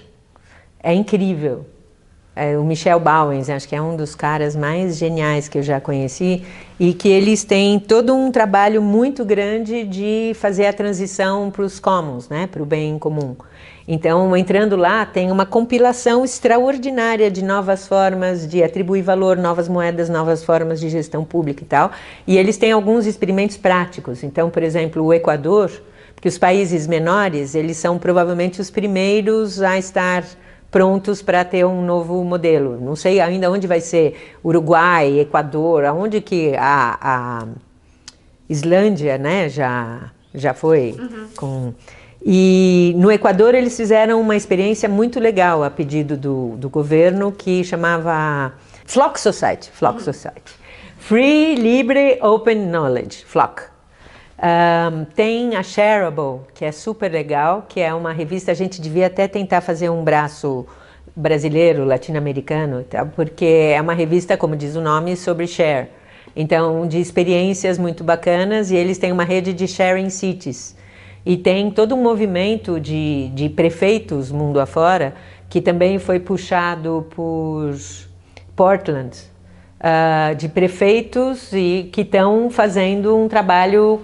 é incrível. O Michel Bauwens, acho que é um dos caras mais geniais que eu já conheci, e que eles têm todo um trabalho muito grande de fazer a transição para os commons, né, para o bem comum. Então, entrando lá, tem uma compilação extraordinária de novas formas de atribuir valor, novas moedas, novas formas de gestão pública e tal. E eles têm alguns experimentos práticos. Então, por exemplo, o Equador, porque os países menores, eles são provavelmente os primeiros a estar prontos para ter um novo modelo. Não sei ainda onde vai ser, Uruguai, Equador, aonde que a Islândia, né, já foi com... E no Equador eles fizeram uma experiência muito legal a pedido do governo, que chamava Flock Society. Free, Libre, Open Knowledge, Flock. Tem a Shareable, que é super legal, que é uma revista, a gente devia até tentar fazer um braço brasileiro, latino-americano, porque é uma revista, como diz o nome, sobre share. Então, de experiências muito bacanas, e eles têm uma rede de sharing cities. E tem todo um movimento de prefeitos mundo afora, que também foi puxado por Portland, de prefeitos e que estão fazendo um trabalho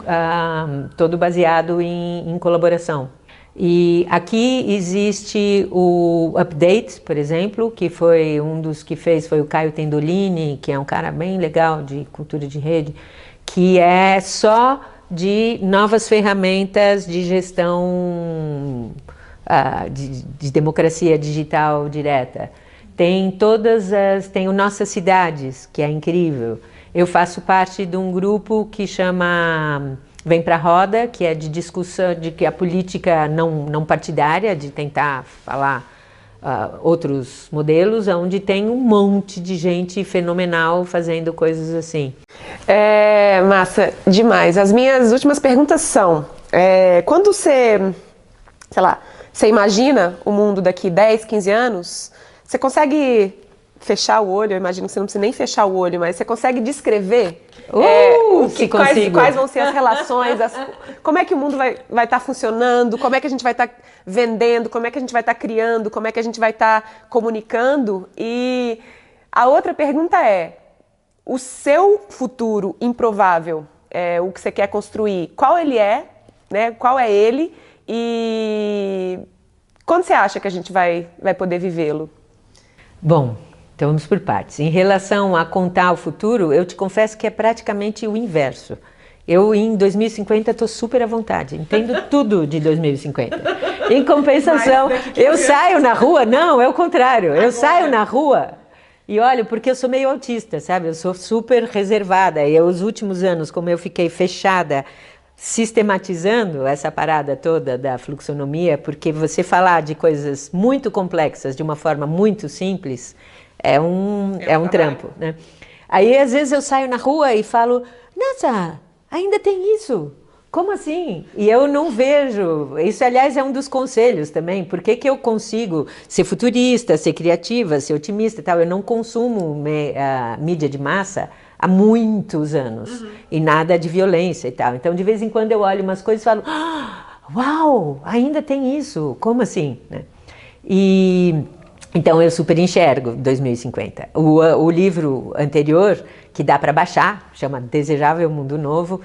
todo baseado em colaboração. E aqui existe o Update, por exemplo, que foi um dos que fez, foi o Caio Tendolini, que é um cara bem legal de cultura de rede, que é só de novas ferramentas de gestão de democracia digital direta. Tem tem o Nossas Cidades, que é incrível. Eu faço parte de um grupo que chama Vem Pra Roda, que é de discussão de que a política não partidária, de tentar falar outros modelos, onde tem um monte de gente fenomenal fazendo coisas assim. Massa, demais. As minhas últimas perguntas são, quando você imagina o mundo daqui 10, 15 anos, você consegue fechar o olho? Eu imagino que você não precisa nem fechar o olho, mas você consegue descrever quais vão ser as relações, como é que o mundo vai estar funcionando, como é que a gente vai estar vendendo, como é que a gente vai estar criando, como é que a gente vai estar comunicando. E a outra pergunta é, o seu futuro improvável, o que você quer construir, qual ele é, né? Qual é ele e quando você acha que a gente vai poder vivê-lo? Bom, então vamos por partes. Em relação a contar o futuro, eu te confesso que é praticamente o inverso. Eu, em 2050, estou super à vontade, entendo tudo de 2050. Em compensação, eu saio na rua, não, é o contrário, eu saio na rua e olho, porque eu sou meio autista, sabe? Eu sou super reservada e os últimos anos, como eu fiquei fechada, sistematizando essa parada toda da fluxonomia, porque você falar de coisas muito complexas de uma forma muito simples é um trampo, né? Aí, às vezes, eu saio na rua e falo, nossa, ainda tem isso? Como assim? E eu não vejo. Isso, aliás, é um dos conselhos também. Por que eu consigo ser futurista, ser criativa, ser otimista e tal? Eu não consumo mídia de massa há muitos anos. E nada de violência e tal. Então, de vez em quando, eu olho umas coisas e falo, Uau, ainda tem isso, como assim? Né? E então eu super enxergo 2050. O livro anterior, que dá para baixar, chama Desejável Mundo Novo.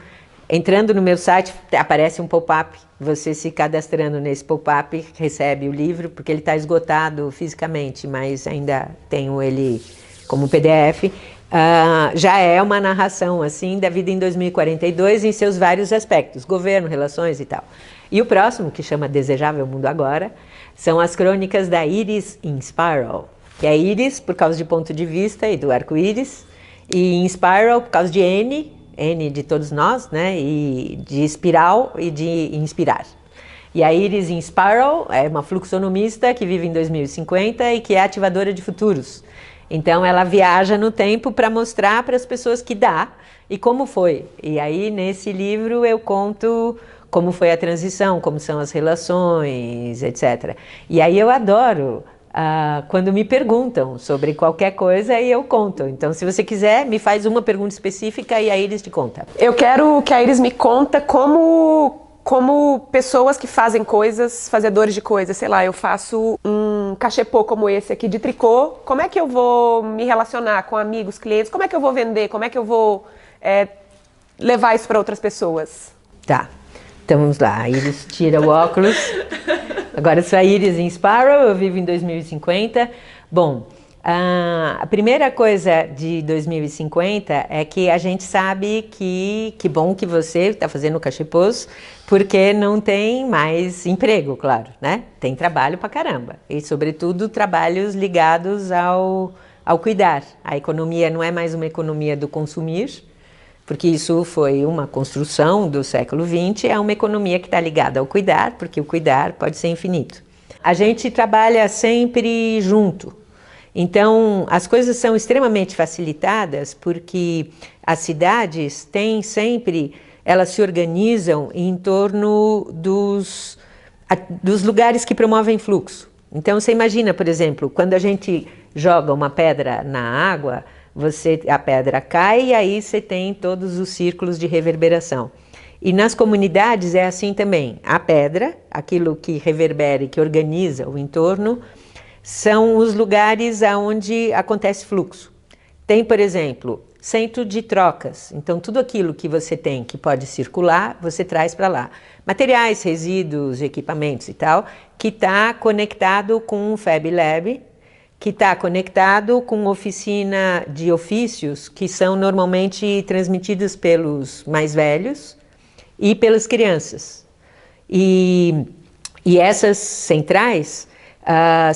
Entrando no meu site, aparece um pop-up. Você se cadastrando nesse pop-up, recebe o livro, porque ele está esgotado fisicamente, mas ainda tenho ele como PDF. Já é uma narração assim da vida em 2042 em seus vários aspectos, governo, relações e tal. E o próximo, que chama Desejável Mundo Agora, são as crônicas da Iris in Spiral, que é Iris por causa de ponto de vista e do arco-íris, e in Spiral por causa de N de todos nós, né? E de espiral e de inspirar. E a Iris in Spiral é uma fluxonomista que vive em 2050 e que é ativadora de futuros. Então ela viaja no tempo para mostrar para as pessoas que dá e como foi. E aí nesse livro eu conto como foi a transição, como são as relações, etc. E aí eu adoro quando me perguntam sobre qualquer coisa e eu conto. Então, se você quiser, me faz uma pergunta específica e a Iris te conta. Eu quero que a Iris me conta como pessoas que fazem coisas, fazedores de coisas, sei lá, eu faço um cachepô como esse aqui de tricô, como é que eu vou me relacionar com amigos, clientes, como é que eu vou vender, como é que eu vou levar isso para outras pessoas? Tá, então vamos lá, a Iris tira o óculos. Agora eu sou a Iris in Spiral, eu vivo em 2050. Bom, a primeira coisa de 2050 é que a gente sabe que bom que você está fazendo cachepôs, porque não tem mais emprego, claro, né? Tem trabalho pra caramba. E, sobretudo, trabalhos ligados ao cuidar. A economia não é mais uma economia do consumir, porque isso foi uma construção do século XX, é uma economia que está ligada ao cuidar, porque o cuidar pode ser infinito. A gente trabalha sempre junto. Então, as coisas são extremamente facilitadas porque as cidades têm sempre, elas se organizam em torno dos lugares que promovem fluxo. Então, você imagina, por exemplo, quando a gente joga uma pedra na água, a pedra cai e aí você tem todos os círculos de reverberação. E nas comunidades é assim também. A pedra, aquilo que reverbera e que organiza o entorno, são os lugares onde acontece fluxo. Tem, por exemplo, centro de trocas. Então, tudo aquilo que você tem que pode circular, você traz para lá. Materiais, resíduos, equipamentos e tal, que está conectado com um Fab Lab, que está conectado com oficina de ofícios que são normalmente transmitidos pelos mais velhos e pelas crianças. E essas centrais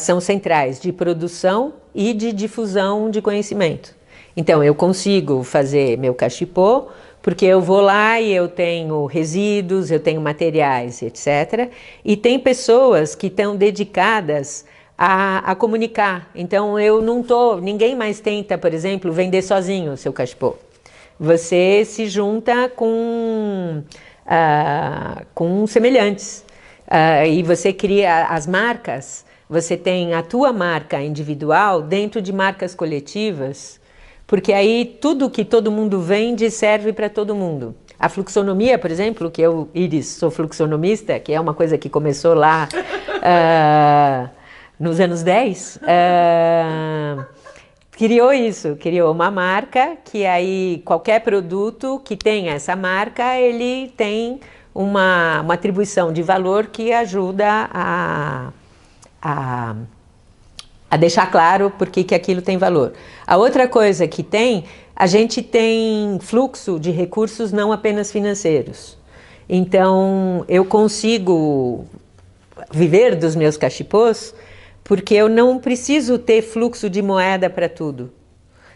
são centrais de produção e de difusão de conhecimento. Então, eu consigo fazer meu cachepô porque eu vou lá e eu tenho resíduos, eu tenho materiais, etc. E tem pessoas que estão dedicadas a comunicar. Então, ninguém mais tenta, por exemplo, vender sozinho o seu cachepô. Você se junta com semelhantes. E você cria as marcas, você tem a tua marca individual dentro de marcas coletivas, porque aí tudo que todo mundo vende serve para todo mundo. A fluxonomia, por exemplo, que eu, Iris, sou fluxonomista, que é uma coisa que começou lá nos anos 10, criou uma marca que aí qualquer produto que tenha essa marca, ele tem uma atribuição de valor que ajuda a deixar claro por que aquilo tem valor. A outra coisa que a gente tem fluxo de recursos não apenas financeiros. Então, eu consigo viver dos meus cachepôs porque eu não preciso ter fluxo de moeda para tudo.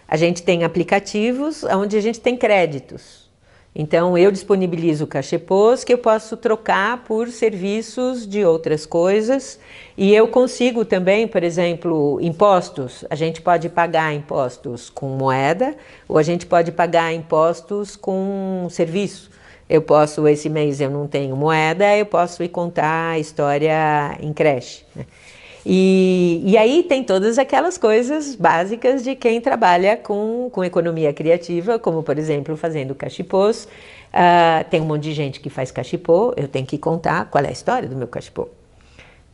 A gente tem aplicativos onde a gente tem créditos. Então, eu disponibilizo cachepôs que eu posso trocar por serviços de outras coisas. E eu consigo também, por exemplo, impostos. A gente pode pagar impostos com moeda ou a gente pode pagar impostos com serviço. Esse mês eu não tenho moeda, eu posso ir contar a história em creche, né? E aí tem todas aquelas coisas básicas de quem trabalha com economia criativa, como, por exemplo, fazendo cachipôs. Tem um monte de gente que faz cachipô, eu tenho que contar qual é a história do meu cachipô. O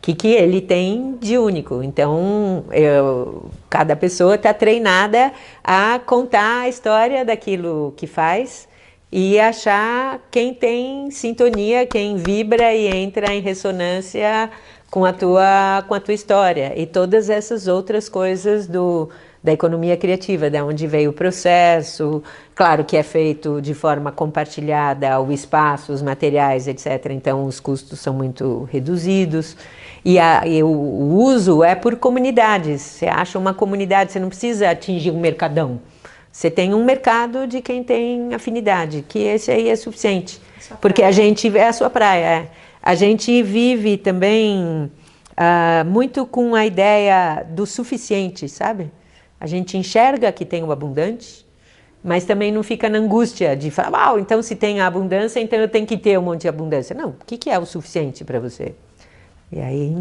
que ele tem de único. Então, cada pessoa está treinada a contar a história daquilo que faz e achar quem tem sintonia, quem vibra e entra em ressonância com a tua história. E todas essas outras coisas da economia criativa, de onde veio o processo, claro que é feito de forma compartilhada, o espaço, os materiais, etc. Então, os custos são muito reduzidos. E o uso é por comunidades. Você acha uma comunidade, você não precisa atingir um mercadão. Você tem um mercado de quem tem afinidade, que esse aí é suficiente. Porque a gente é a sua praia. A gente vive também muito com a ideia do suficiente, sabe? A gente enxerga que tem o abundante, mas também não fica na angústia de falar, então se tem a abundância, então eu tenho que ter um monte de abundância. Não, o que é o suficiente para você? E aí,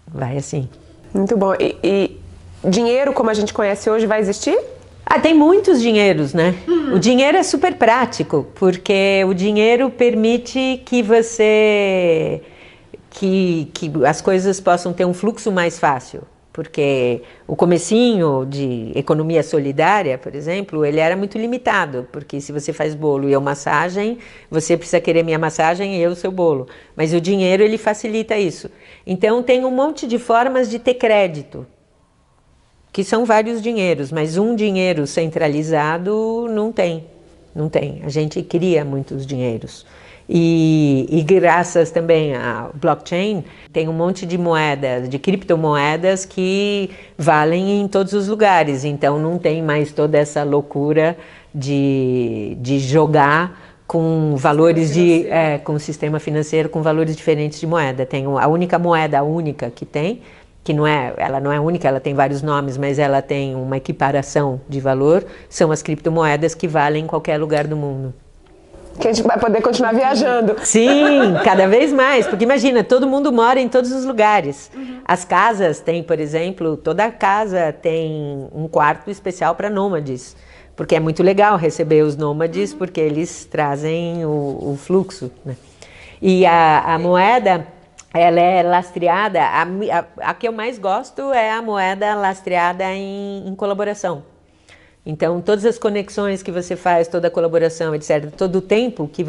vai assim. Muito bom. E dinheiro, como a gente conhece hoje, vai existir? Tem muitos dinheiros, né? O dinheiro é super prático, porque o dinheiro permite que as coisas possam ter um fluxo mais fácil. Porque o comecinho de economia solidária, por exemplo, ele era muito limitado, porque se você faz bolo e eu massagem, você precisa querer minha massagem e eu o seu bolo. Mas o dinheiro, ele facilita isso. Então, tem um monte de formas de ter crédito, que são vários dinheiros, mas um dinheiro centralizado não tem. Não tem. A gente cria muitos dinheiros. E graças também ao blockchain, tem um monte de moedas, de criptomoedas que valem em todos os lugares. Então não tem mais toda essa loucura de jogar com valores com o sistema financeiro com valores diferentes de moeda. Tem a única moeda única que tem, que ela não é única, ela tem vários nomes, mas ela tem uma equiparação de valor, são as criptomoedas que valem em qualquer lugar do mundo. Que a gente vai poder continuar viajando. Sim, cada vez mais, porque imagina, todo mundo mora em todos os lugares. As casas têm, por exemplo, toda casa tem um quarto especial para nômades, porque é muito legal receber os nômades, porque eles trazem o fluxo, né? E a moeda, ela é lastreada, a que eu mais gosto é a moeda lastreada em colaboração. Então, todas as conexões que você faz, toda a colaboração, etc., todo o tempo que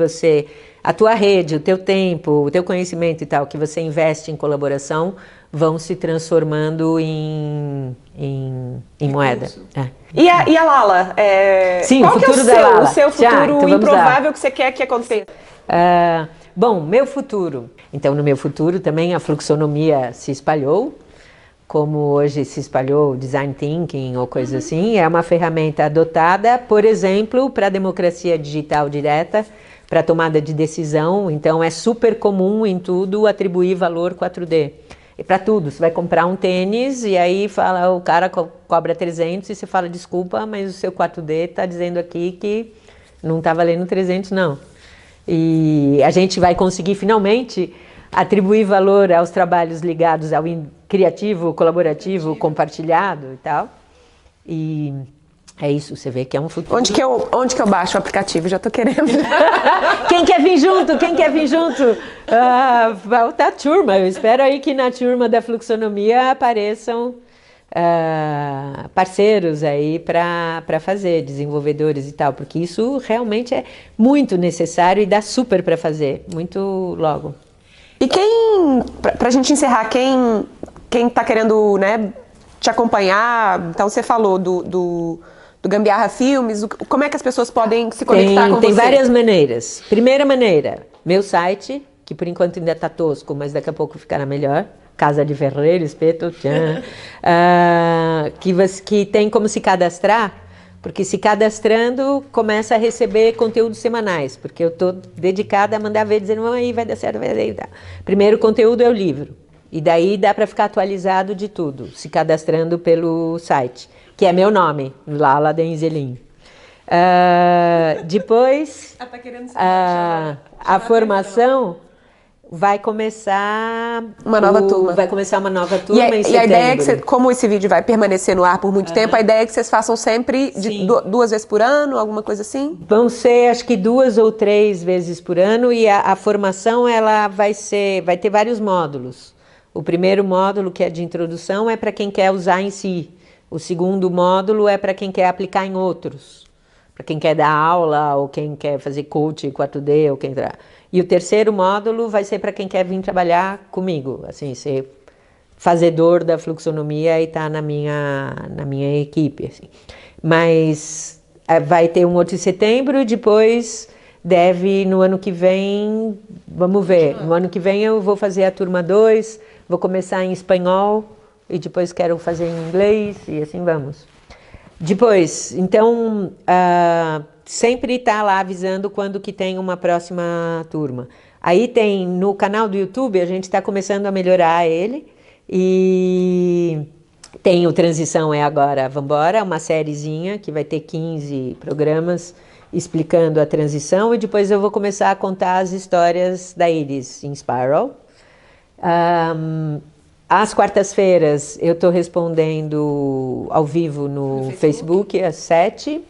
a tua rede, o teu tempo, o teu conhecimento e tal, que você investe em colaboração, vão se transformando em moeda. E a Lala? Sim, qual o futuro que é da Lala. o seu futuro Então improvável que você quer que aconteça? Bom, meu futuro. Então, no meu futuro também a fluxonomia se espalhou, como hoje se espalhou o design thinking ou coisa assim. É uma ferramenta adotada, por exemplo, para a democracia digital direta, para tomada de decisão. Então, é super comum em tudo atribuir valor 4D. E para tudo, você vai comprar um tênis e aí o cara cobra 300 e você fala, desculpa, mas o seu 4D está dizendo aqui que não está valendo 300 não. E a gente vai conseguir finalmente atribuir valor aos trabalhos ligados ao criativo, colaborativo, compartilhado e tal. E é isso, você vê que é um futuro. Onde que eu baixo o aplicativo? Já tô querendo. Quem quer vir junto? Quem quer vir junto? Volta a turma. Eu espero aí que na turma da fluxonomia apareçam parceiros aí para fazer, desenvolvedores e tal, porque isso realmente é muito necessário e dá super para fazer, muito logo. E pra gente encerrar, quem tá querendo, né, te acompanhar, então você falou do Gambiarra Filmes, como é que as pessoas podem se conectar com você? Tem várias maneiras. Primeira maneira, meu site, que por enquanto ainda tá tosco, mas daqui a pouco ficará melhor, Casa de Ferreiro, Espeto, que tem como se cadastrar, porque se cadastrando começa a receber conteúdos semanais, porque eu estou dedicada a mandar ver, dizendo, aí vai dar certo, vai dar certo. Primeiro conteúdo é o livro, e daí dá para ficar atualizado de tudo, se cadastrando pelo site, que é meu nome, Lala Denzelin. Depois, a formação, vai começar uma nova turma. Vai começar uma nova turma em setembro. E a ideia é que, como esse vídeo vai permanecer no ar por muito tempo, a ideia é que vocês façam sempre de 2 vezes por ano, alguma coisa assim? Vão ser, acho que 2 ou 3 vezes por ano, e a formação ela vai ter vários módulos. O primeiro módulo, que é de introdução, é para quem quer usar em si. O segundo módulo é para quem quer aplicar em outros. Para quem quer dar aula, ou quem quer fazer coach 4D, ou quem... E o terceiro módulo vai ser para quem quer vir trabalhar comigo, assim, ser fazedor da fluxonomia e estar na minha equipe, assim. Mas vai ter um outro em setembro e depois deve, no ano que vem, vamos ver, no ano que vem eu vou fazer a turma 2, vou começar em espanhol e depois quero fazer em inglês e assim vamos. Depois, então, sempre está lá avisando quando que tem uma próxima turma. Aí tem, no canal do YouTube, a gente está começando a melhorar ele. E tem o Transição é Agora, Vambora, uma sériezinha que vai ter 15 programas explicando a transição. E depois eu vou começar a contar as histórias da Iris em Spiral. Às quartas-feiras eu estou respondendo ao vivo no Facebook às 7h.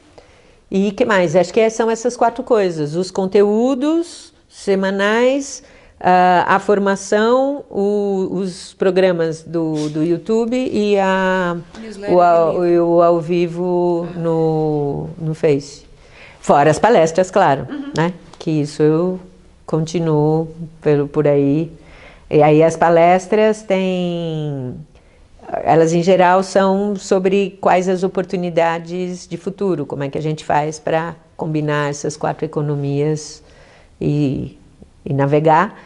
E o que mais? Acho que são essas 4 coisas. Os conteúdos semanais, a formação, os programas do YouTube e o ao vivo no Face. Fora as palestras, claro, né? Que isso eu continuo por aí. E aí as palestras elas em geral são sobre quais as oportunidades de futuro, como é que a gente faz para combinar essas 4 economias e navegar.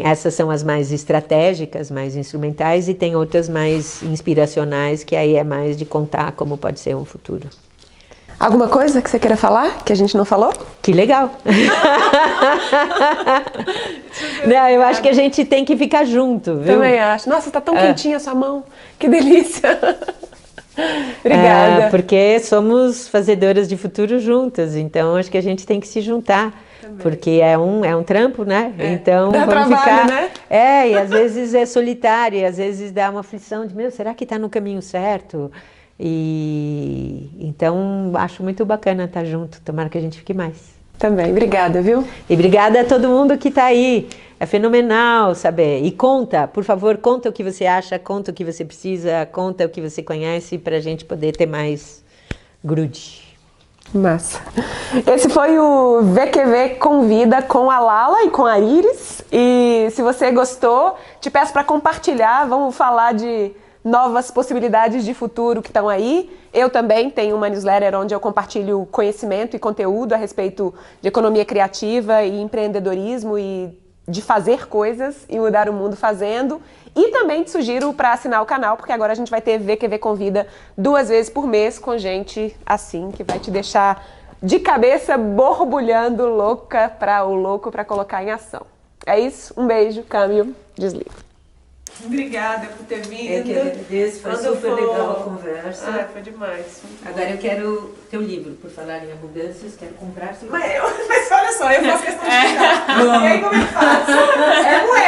Essas são as mais estratégicas, mais instrumentais, e tem outras mais inspiracionais, que aí é mais de contar como pode ser um futuro. Alguma coisa que você queira falar, que a gente não falou? Que legal! Não, eu acho que a gente tem que ficar junto, viu? Também acho. Nossa, tá tão quentinha a sua mão. Que delícia! Obrigada. Porque somos fazedoras de futuro juntas, então acho que a gente tem que se juntar. Também. Porque é um trampo, né? Então dá vamos trabalho, ficar. Né? E às vezes é solitário, e às vezes dá uma aflição de, será que está no caminho certo? E então acho muito bacana estar junto, tomara que a gente fique mais. Também, obrigada, viu? E obrigada a todo mundo que está aí, é fenomenal saber. E conta, por favor, conta o que você acha, conta o que você precisa, conta o que você conhece para a gente poder ter mais grude. Massa. Esse foi o VQV Convida com a Lala e com a Iris. E se você gostou, te peço para compartilhar, vamos falar de novas possibilidades de futuro que estão aí. Eu também tenho uma newsletter onde eu compartilho conhecimento e conteúdo a respeito de economia criativa e empreendedorismo e de fazer coisas e mudar o mundo fazendo. E também te sugiro para assinar o canal, porque agora a gente vai ter VQV Convida 2 vezes por mês com gente assim, que vai te deixar de cabeça borbulhando, louca para o louco para colocar em ação. É isso, um beijo, câmbio, desligo. Obrigada por ter vindo. Eu que agradeço, foi super legal a conversa. Foi demais. Agora eu quero teu livro, por falar em abundâncias, quero comprar. Mas olha só, eu faço questão de tirar. E aí como eu faço? É moeda.